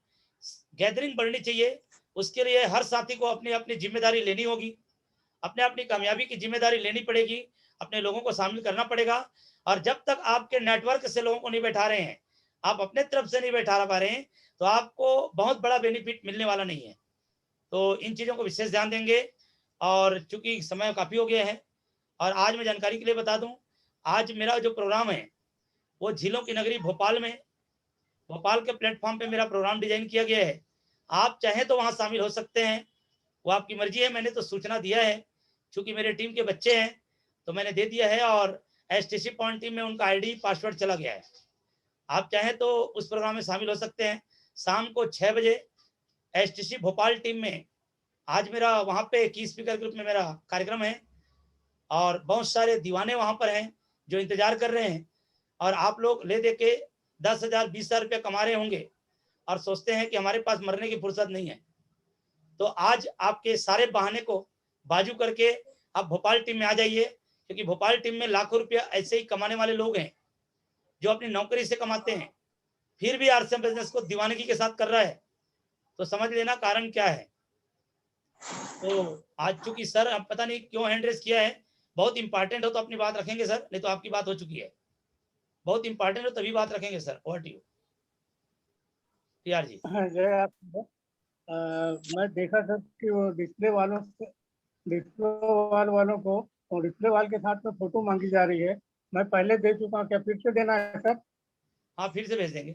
गैदरिंग बढ़नी चाहिए, उसके लिए हर साथी को अपनी अपनी जिम्मेदारी लेनी होगी, अपने अपनी कामयाबी की जिम्मेदारी लेनी पड़ेगी, अपने लोगों को शामिल करना पड़ेगा। और जब तक आपके नेटवर्क से लोगों को नहीं बैठा रहे हैं, आप अपने तरफ से नहीं बैठा पा रहे हैं, तो आपको बहुत बड़ा बेनिफिट मिलने वाला नहीं है। तो इन चीज़ों को विशेष ध्यान देंगे। और चूंकि समय काफ़ी हो गया है, और आज मैं जानकारी के लिए बता दूं, आज मेरा जो प्रोग्राम है वो झीलों की नगरी भोपाल में, भोपाल के प्लेटफॉर्म पे मेरा प्रोग्राम डिजाइन किया गया है। आप चाहें तो वहाँ शामिल हो सकते हैं, वो आपकी मर्जी है। मैंने तो सूचना दिया है, चूंकि मेरे टीम के बच्चे हैं तो मैंने दे दिया है, और एसटीसी पॉइंट टीम में उनका आईडी पासवर्ड चला गया है। आप चाहें तो उस प्रोग्राम में शामिल हो सकते हैं। शाम को 6 बजे एसटीसी भोपाल टीम में आज मेरा वहाँ पे की स्पीकर ग्रुप में मेरा कार्यक्रम है, और बहुत सारे दीवाने वहाँ पर हैं जो इंतजार कर रहे हैं। और आप लोग ले दे के 10,000 20,000 रुपये कमा रहे होंगे और सोचते हैं कि हमारे पास मरने की फुर्सत नहीं है, तो आज आपके सारे बहाने को बाजू करके आप भोपाल टीम में आ जाइए, क्योंकि भोपाल टीम में लाखों रुपया ऐसे ही कमाने वाले लोग हैं जो अपनी नौकरी से कमाते हैं, फिर भी आरसीएम बिजनेस को दीवानगी के साथ कर रहा है। तो समझ लेना कारण क्या है। तो आज चूंकि सर अब पता नहीं क्यों हैंड रेस किया है, बहुत इंपॉर्टेंट हो तो अपनी बात रखेंगे सर, नहीं तो आपकी बात हो चुकी है। बहुत इंपॉर्टेंट हो तभी बात रखेंगे sir. Over to you TR ji. जय आप। मैं देखा सर कि वो डिस्प्ले वालों को और डिस्प्ले वाल के साथ में फोटो मांगी जा रही है। मैं पहले दे चुका हूँ, क्या फिर से देना है सर? हाँ फिर से भेज देंगे।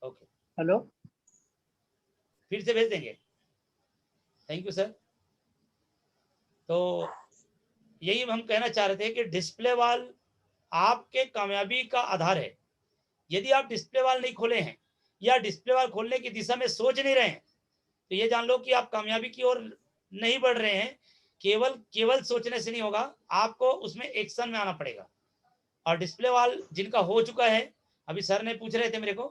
ओके हेलो, फिर से भेज देंगे। Thank you sir. तो यही हम कहना चाह रहे थे कि डिस्प्ले वाल आपके कामयाबी का आधार है। यदि आप डिस्प्ले वाल नहीं खोले हैं या डिस्प्ले वाल खोलने की दिशा में सोच नहीं रहे हैं, तो ये जान लो कि आप कामयाबी की ओर नहीं बढ़ रहे हैं। केवल सोचने से नहीं होगा, आपको उसमें एक्शन में आना पड़ेगा। और डिस्प्ले वाल जिनका हो चुका है, अभी सर ने पूछ रहे थे मेरे को,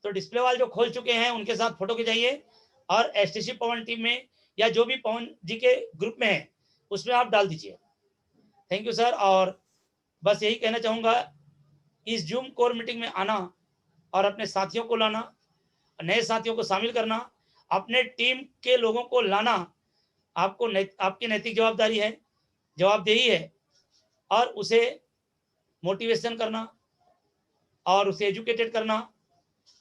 तो डिस्प्ले वाल जो खोल चुके हैं उनके साथ फोटो खिंचाइए, और एसटीसी पवन टीम में या जो भी पवन जी के ग्रुप में है उसमें आप डाल दीजिए। Thank you sir. और बस यही कहना चाहूंगा, इस जूम कोर मीटिंग में आना और अपने साथियों को लाना, नए साथियों को शामिल करना, अपने टीम के लोगों को लाना आपकी नैतिक जवाबदारी है, जवाबदेही है, और उसे मोटिवेशन करना और उसे एजुकेटेड करना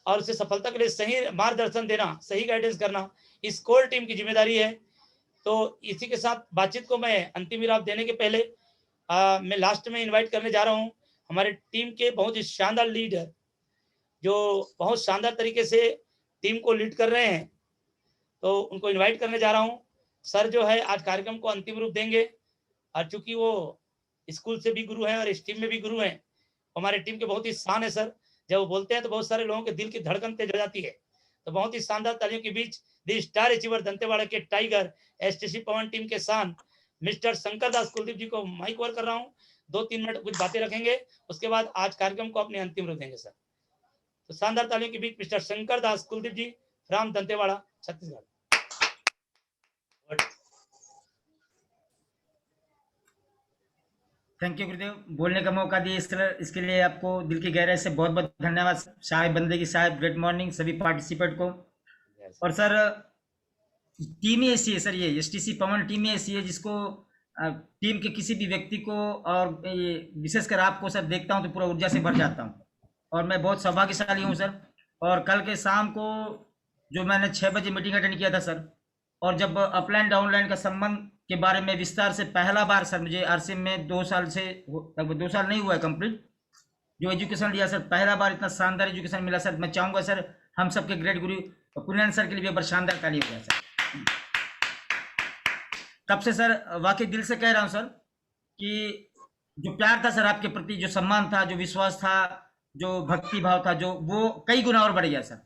और उसे सफलता के लिए सही मार्गदर्शन देना, सही गाइडेंस करना इस कोर टीम की जिम्मेदारी है। तो इसी के साथ बातचीत को मैं अंतिम विराम देने के पहले मैं लास्ट में इनवाइट करने जा रहा हूं हमारे टीम के बहुत ही शानदार लीडर, जो बहुत शानदार तरीके से टीम को लीड कर रहे हैं, तो उनको इनवाइट करने जा रहा हूं। सर जो है आज कार्यक्रम को अंतिम रूप देंगे, और चूंकि वो स्कूल से भी गुरु हैं और इस टीम में भी गुरु हैं, हमारे टीम के बहुत ही शान है सर। जब वो बोलते हैं तो बहुत सारे लोगों के दिल की धड़कन तेज हो जाती है। तो बहुत ही शानदार तालियों के बीच दी स्टार अचीवर दंतेवाड़ा के टाइगर एसटीसी पवन टीम के शान मिस्टर शंकर दास कुलदीप जी को माइक ओवर कर रहा हूं। 2-3 मिनट कुछ बातें रखेंगे, उसके बाद आज कार्यक्रम को अपने अंतिम रूप देंगे सर। तो शानदार तालियों के बीच Mr Shankar Das Kuldeep ji from Dantewada, Chhattisgarh. Thank you गुरुदेव, बोलने का मौका दिए इसके लिए आपको दिल की गहराई से बहुत बहुत धन्यवाद। साहिब बंदगी साहब, ग्रेट मॉर्निंग सभी पार्टिसिपेंट को। और सर टीम ही ऐसी है सर, ये एसटीसी पवन टीम ही ऐसी है जिसको टीम के किसी भी व्यक्ति को और विशेषकर आपको सर देखता हूँ तो पूरा ऊर्जा से भर जाता हूँ। और मैं बहुत सौभाग्यशाली हूँ सर। और कल के शाम को जो मैंने 6 बजे मीटिंग अटेंड किया था सर, और जब अपलाइन डाउनलाइन का संबंध के बारे में विस्तार से पहला बार सर मुझे आरसीएम में 2 साल से लगभग 2 साल नहीं हुआ है कंप्लीट जो एजुकेशन लिया सर, पहला बार इतना शानदार एजुकेशन मिला सर। मैं चाहूँगा सर हम सबके ग्रेट गुरु पुण्यन सर के लिए भी शानदार ताली हो गया सर। तब से सर वाकई दिल से कह रहा हूँ सर कि जो प्यार था सर आपके प्रति, जो सम्मान था, जो विश्वास था, जो भक्ति भाव था, जो वो कई गुना और बढ़ गया सर।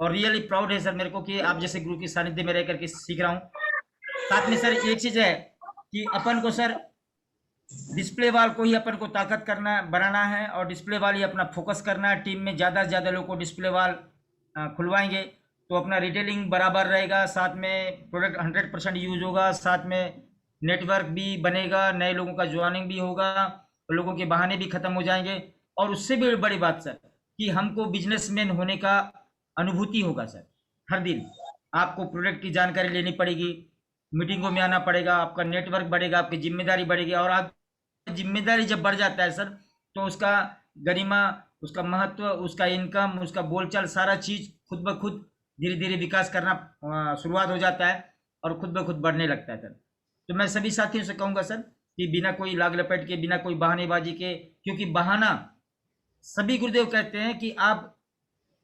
और रियली प्राउड है सर मेरे को कि आप जैसे गुरु की सानिध्य में रह करके सीख रहा हूँ। साथ में सर एक चीज है कि अपन को सर डिस्प्ले वाल को ही अपन को ताकत करना बनाना है और डिस्प्ले वाल ही अपना फोकस करना है। टीम में ज़्यादा से ज़्यादा लोगों को डिस्प्ले वाल खुलवाएंगे तो अपना रिटेलिंग बराबर रहेगा, साथ में प्रोडक्ट 100% यूज होगा, साथ में नेटवर्क भी बनेगा, नए लोगों का ज्वाइनिंग भी होगा, लोगों के बहाने भी खत्म हो जाएंगे। और उससे भी बड़ी बात सर कि हमको बिजनेसमैन होने का अनुभूति होगा सर। हर दिन आपको प्रोडक्ट की जानकारी लेनी पड़ेगी, मीटिंगों में आना पड़ेगा, आपका नेटवर्क बढ़ेगा, आपकी जिम्मेदारी बढ़ेगी। और आप जिम्मेदारी जब बढ़ जाता है सर तो उसका गरिमा, उसका महत्व, उसका इनकम, उसका बोलचाल, सारा चीज खुद ब खुद धीरे धीरे विकास करना शुरुआत हो जाता है और खुद ब खुद बढ़ने लगता है सर। तो मैं सभी साथियों से कहूँगा सर कि बिना कोई लाग लपेट के, बिना कोई बहानेबाजी के, क्योंकि बहाना सभी गुरुदेव कहते हैं कि आप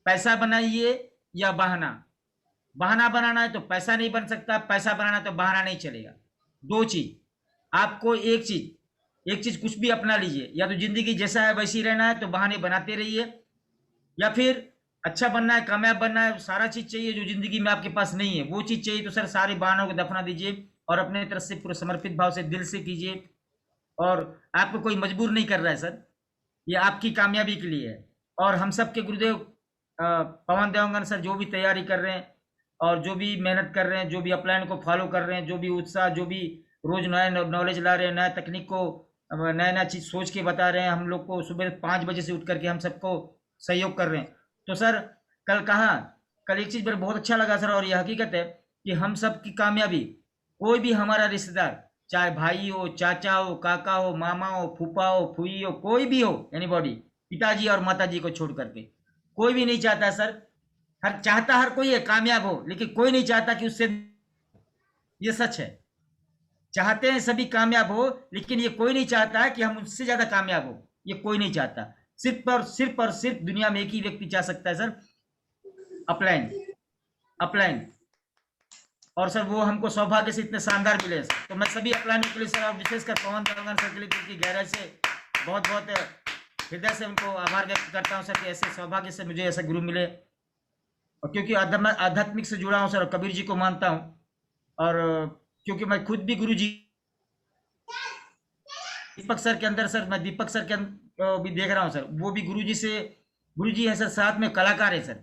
पैसा बनाइए या बहाना बनाना है तो पैसा नहीं बन सकता, पैसा बनाना है तो बहाना नहीं चलेगा। 2 चीज आपको, एक चीज कुछ भी अपना लीजिए, या तो जिंदगी जैसा है वैसी रहना है तो बहाने बनाते रहिए, या फिर अच्छा बनना है, कामयाब बनना है, सारा चीज चाहिए जो जिंदगी में आपके पास नहीं है वो चीज चाहिए, तो सर सारे बहानों को दफना दीजिए और अपने तरफ से पूरे समर्पित भाव से दिल से कीजिए। और आपको कोई मजबूर नहीं कर रहा है सर, ये आपकी कामयाबी के लिए है। और हम सब के गुरुदेव पवन देवांगन सर जो भी तैयारी कर रहे हैं और जो भी मेहनत कर रहे हैं, जो भी अपलाइन को फॉलो कर रहे हैं, जो भी उत्साह, जो भी रोज नया नॉलेज ला रहे हैं, नया तकनीक को नया चीज सोच के बता रहे हैं, हम लोग को सुबह 5 बजे से उठ करके हम सबको सहयोग कर रहे हैं। तो सर कल एक चीज मेरे बहुत अच्छा लगा सर, और यह हकीकत है कि हम सब की कामयाबी, कोई भी हमारा रिश्तेदार, चाहे भाई हो, चाचा हो, काका हो, मामा हो, फूफा हो, फूई हो, कोई भी हो, एनीबॉडी, पिताजी और माताजी को छोड़ करके कोई भी नहीं चाहता सर। हर कोई है कामयाब हो, लेकिन कोई नहीं चाहता कि उससे, ये सच है, चाहते हैं सभी कामयाब हो, लेकिन ये कोई नहीं चाहता है कि हम उससे ज्यादा कामयाब हो, ये कोई नहीं चाहता। सिर्फ और सिर्फ दुनिया में एक ही व्यक्ति चाह सकता है सर, अपलाइन। और सर वो हमको सौभाग्य से इतने शानदार मिले सर। तो मैं सभी अपलाइन के लिए सर, विशेषकर पवन देवांगन सर के लिए दिल की गहराई से बहुत बहुत हृदय से उनको आभार व्यक्त करता हूँ सर कि ऐसे सौभाग्य से मुझे ऐसे गुरु मिले। और क्योंकि आध्यात्मिक से जुड़ा हूँ सर, कबीर जी को मानता हूँ, और क्योंकि मैं खुद भी गुरु जी दीपक सर के अंदर सर, मैं दीपक सर के भी देख रहा हूँ सर, वो भी गुरु जी है सर, साथ में कलाकार है सर।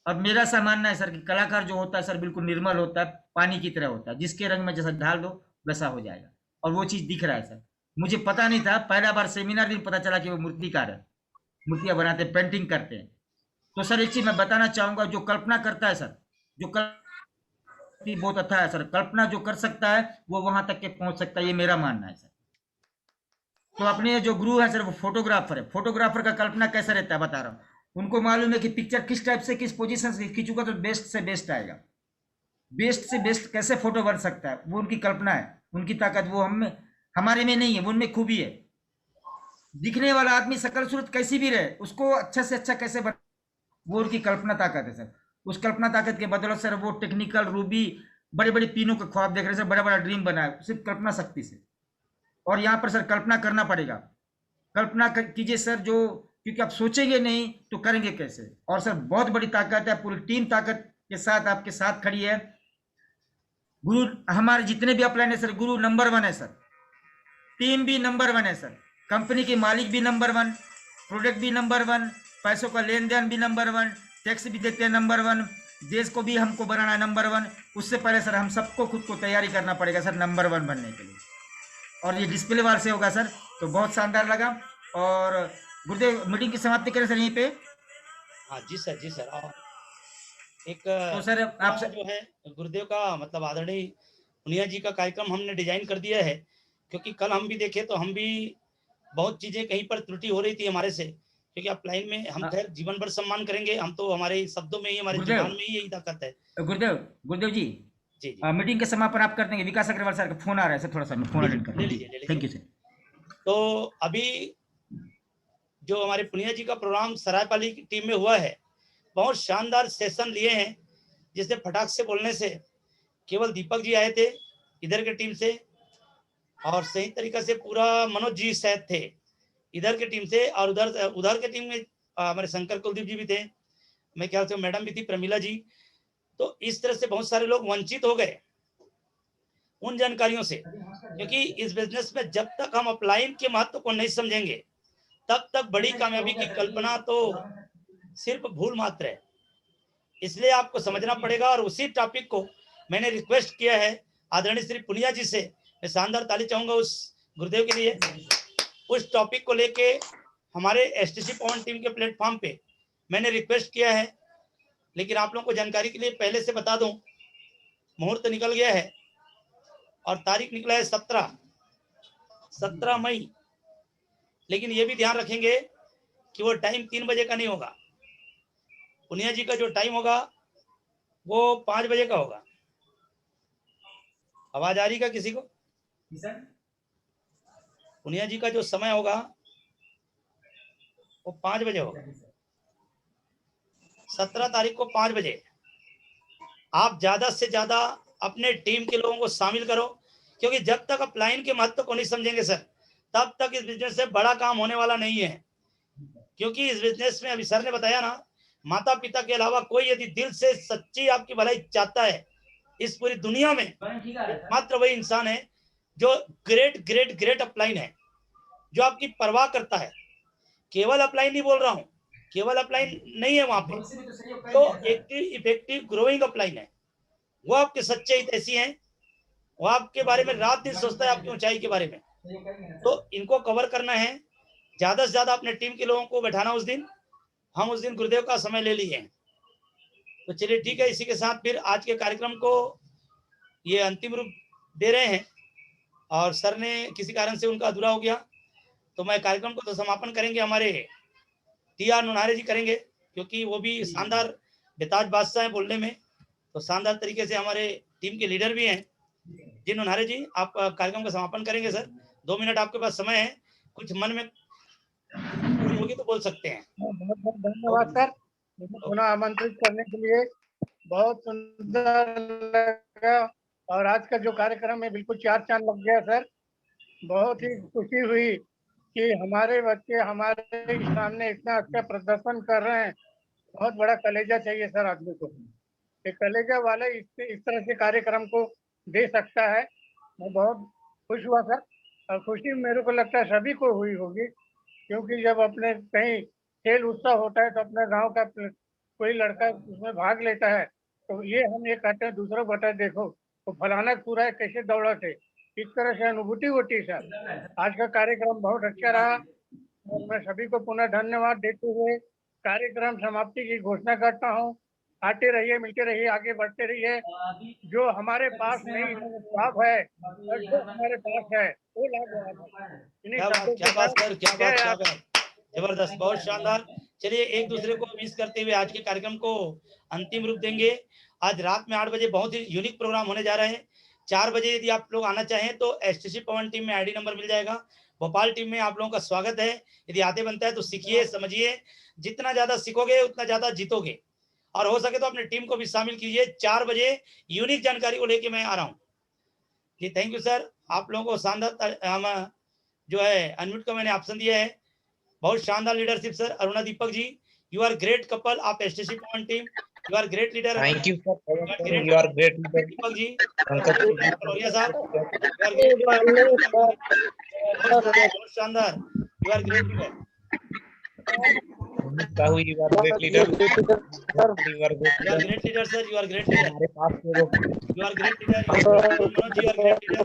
और मेरा सा मानना है सर कि कलाकार जो होता है सर बिल्कुल निर्मल होता है, पानी की तरह होता है, जिसके रंग में जैसा ढाल दो वैसा हो जाएगा, और वो चीज़ दिख रहा है सर। मुझे पता नहीं था, पहला बार सेमिनार दिन पता चला कि वो मूर्तिकार है, मूर्तियां बनाते हैं, पेंटिंग करते हैं। तो सर एक चीज मैं बताना चाहूंगा, जो कल्पना करता है सर, जो बहुत अच्छा है सर, कल्पना जो कर सकता है वो वहां तक के पहुंच सकता है, ये मेरा मानना है सर। तो अपने जो गुरु है सर वो फोटोग्राफर है, फोटोग्राफर का कल्पना कैसा रहता है बता रहा हूँ, उनको मालूम है कि पिक्चर किस टाइप से किस पोजीशन से खींचूंगा तो बेस्ट से बेस्ट आएगा, बेस्ट से बेस्ट कैसे फोटो बन सकता है, वो उनकी कल्पना है, उनकी ताकत वो हम हमारे में नहीं है, वो उनमें खूबी है। दिखने वाला आदमी शकल सूरत कैसी भी रहे, उसको अच्छा से अच्छा कैसे बन, वो उनकी कल्पना ताकत है सर। उस कल्पना ताकत के बदौलत सर वो टेक्निकल रूबी बड़े बड़े पीनों का ख्वाब देख रहे हैं सर, बड़ा बड़ा ड्रीम बना है सिर्फ कल्पना शक्ति से। और यहाँ पर सर कल्पना करना पड़ेगा, कल्पना कीजिए सर, जो क्योंकि आप सोचेंगे नहीं तो करेंगे कैसे। और सर बहुत बड़ी ताकत है, पूरी टीम ताकत के साथ आपके साथ खड़ी है। गुरु हमारे जितने भी अपलाइन है सर, गुरु नंबर 1 है सर, टीम भी नंबर 1 है सर, कंपनी के मालिक भी नंबर 1, प्रोडक्ट भी नंबर 1, पैसों का लेन देन भी नंबर 1, टैक्स भी देते हैं नंबर 1, देश को भी हमको बनाना है नंबर 1। उससे पहले सर हम सबको खुद को तैयारी करना पड़ेगा सर नंबर 1 बनने के लिए। और ये डिस्प्ले वार से होगा सर, तो बहुत शानदार लगा। और गुरुदेव मीटिंग की समाप्ति करें सर यहीं पे। हाँ जी सर, जी सर। और एक तो सर आप जो है गुरुदेव का मतलब आदरणीय पुनिया जी का कार्यक्रम हमने डिजाइन कर दिया है, क्योंकि कल हम भी देखे तो हम भी बहुत चीजें कहीं पर त्रुटि हो रही थी हमारे से, क्योंकि अपलाइन में हम खैर जीवन भर सम्मान करेंगे, हम तो हमारे शब्दों में ही, हमारे जुबान में ही यही ताकत है। गुरुदेव जी, जी मीटिंग के समापन आप कर देंगे। विकास अग्रवाल सर का फोन आ रहा है सर, थोड़ा सा मैं फोन अटेंड कर लीजिए। Thank you sir. तो अभी जो हमारे पुनिया जी का प्रोग्राम सरायपाली की टीम में हुआ है, बहुत शानदार सेशन लिए हैं, जिससे फटाक से बोलने से केवल दीपक जी आए थे इधर के टीम से, और सही तरीके से पूरा मनोज जी शायद थे इधर के टीम से, और उधर के टीम में हमारे शंकर कुलदीप जी भी थे, मैं ख्याल से मैडम भी थी, प्रमिला जी। तो इस तरह से बहुत सारे लोग वंचित हो गए उन जानकारियों से, क्योंकि इस बिजनेस में जब तक हम अपलाइन के महत्व को नहीं समझेंगे तब तक बड़ी कामयाबी की कल्पना तो सिर्फ भूल मात्र है। इसलिए आपको समझना पड़ेगा, और उसी टॉपिक को मैंने रिक्वेस्ट किया है आदरणीय श्री पुनिया जी से। मैं शानदार ताली चाहूंगा उस गुरुदेव के लिए। उस टॉपिक को लेके हमारे एसटीसी पवन टीम के प्लेटफॉर्म पे मैंने रिक्वेस्ट किया है, लेकिन आप लोगों को जानकारी के लिए पहले से बता दूं, मुहूर्त निकल गया है और तारीख निकला है 17 मई। लेकिन ये भी ध्यान रखेंगे कि वो टाइम 3 बजे का नहीं होगा, पुनिया जी का जो टाइम होगा वो 5 बजे का होगा। आवाज आ रही का किसी को? पुनिया जी का जो समय होगा वो 5 बजे होगा, 17 तारीख को 5 बजे। आप ज्यादा से ज्यादा अपने टीम के लोगों को शामिल करो, क्योंकि जब तक अपलाइन के महत्व को नहीं समझेंगे सर, तब तक इस बिजनेस से बड़ा काम होने वाला नहीं है। क्योंकि इस बिजनेस में अभी सर ने बताया ना, माता पिता के अलावा कोई यदि दिल से सच्ची आपकी भलाई चाहता है इस पूरी दुनिया में, मात्र वही इंसान है जो ग्रेट ग्रेट ग्रेट अपलाइन है, जो आपकी परवाह करता है। केवल अपलाइन नहीं बोल रहा हूं, केवल अपलाइन नहीं है वहां पे, तो एक्टिव इफेक्टिव ग्रोइंग अपलाइन है। वो आपके सच्चे हितैषी हैं, वो आपके बारे में रात दिन सोचता है, आपकी ऊंचाई के बारे में। तो इनको कवर करना है, ज्यादा से ज्यादा अपने टीम के लोगों को बैठाना। उस दिन हम उस दिन गुरुदेव का समय ले लिए हैं। तो चलिए ठीक है, इसी के साथ फिर आज के कार्यक्रम को ये अंतिम रूप दे रहे हैं, और सर ने किसी कारण से उनका अधूरा हो गया, तो मैं कार्यक्रम को तो समापन करेंगे हमारे टी.आर. नुनारे जी करेंगे, क्योंकि वो भी शानदार बेताज बादशाह है बोलने में, तो शानदार तरीके से हमारे टीम के लीडर भी हैं। जी नुनारे जी, आप कार्यक्रम का समापन करेंगे सर, 2 मिनट आपके पास समय है, कुछ मन में होगी तो बोल सकते हैं। बहुत बहुत धन्यवाद सर, मुझे पुनः आमंत्रित करने के लिए। बहुत सुंदर लगा, और आज का जो कार्यक्रम है बिल्कुल 4 चांद लग गया सर। बहुत ही खुशी हुई कि हमारे बच्चे हमारे सामने इतना अच्छा प्रदर्शन कर रहे हैं। बहुत बड़ा कलेजा चाहिए सर आदमी को, एक कलेजा वाले इस तरह से कार्यक्रम को दे सकता है। मैं बहुत खुश हुआ सर, और खुशी मेरे को लगता है सभी को हुई होगी, क्योंकि जब अपने कहीं खेल उत्सव होता है तो अपने गांव का कोई लड़का उसमें भाग लेता है, तो ये हम ये कहते हैं दूसरों को बताए, देखो तो फलाना पूरा कैसे दौड़ा थे, इस तरह से अनुभूति होती है सर। आज का कार्यक्रम बहुत अच्छा रहा और मैं सभी को पुनः धन्यवाद देते हुए कार्यक्रम समाप्ति की घोषणा करता हूँ। आते रहिए, मिलते रहिए, आगे बढ़ते रहिए। जो हमारे पास नहीं लाभ है और जो हमारे पास है वो लाभ है। क्या बात सर, क्या बात, जबरदस्त, बहुत शानदार। चलिए एक दूसरे को मिस करते हुए आज के कार्यक्रम को अंतिम रूप देंगे। आज रात में 8 बजे बहुत ही यूनिक प्रोग्राम होने जा रहे हैं। 4 बजे यदि आप लोग आना चाहें तो एसटीसी पवन टीम में आईडी नंबर मिल जाएगा। भोपाल टीम में आप लोगों का स्वागत है। यदि आते बनता है तो सीखिए, समझिए, जितना ज्यादा सीखोगे उतना ज्यादा जीतोगे और हो सके तो अपनी टीम को भी शामिल कीजिए। 4 बजे यूनिक जानकारी को लेके मैं आ रहा हूँ जी। थैंक यू सर, आप लोगों को शानदार हम जो है अनम्यूट का मैंने ऑप्शन दिया है। बहुत शानदार leadership sir. Aruna Deepak ji, you are great couple of STC Pawan team, you are great leader. Thank you sir, you are great Deepak ji, Pankaj Karoria साहब, यू आर ग्रेट, बहुत शानदार, you are great leader. Sahu, you are great leader, you are great leader sir, you are great leader, हमारे पास you are great leader, Manoj ji are great leader.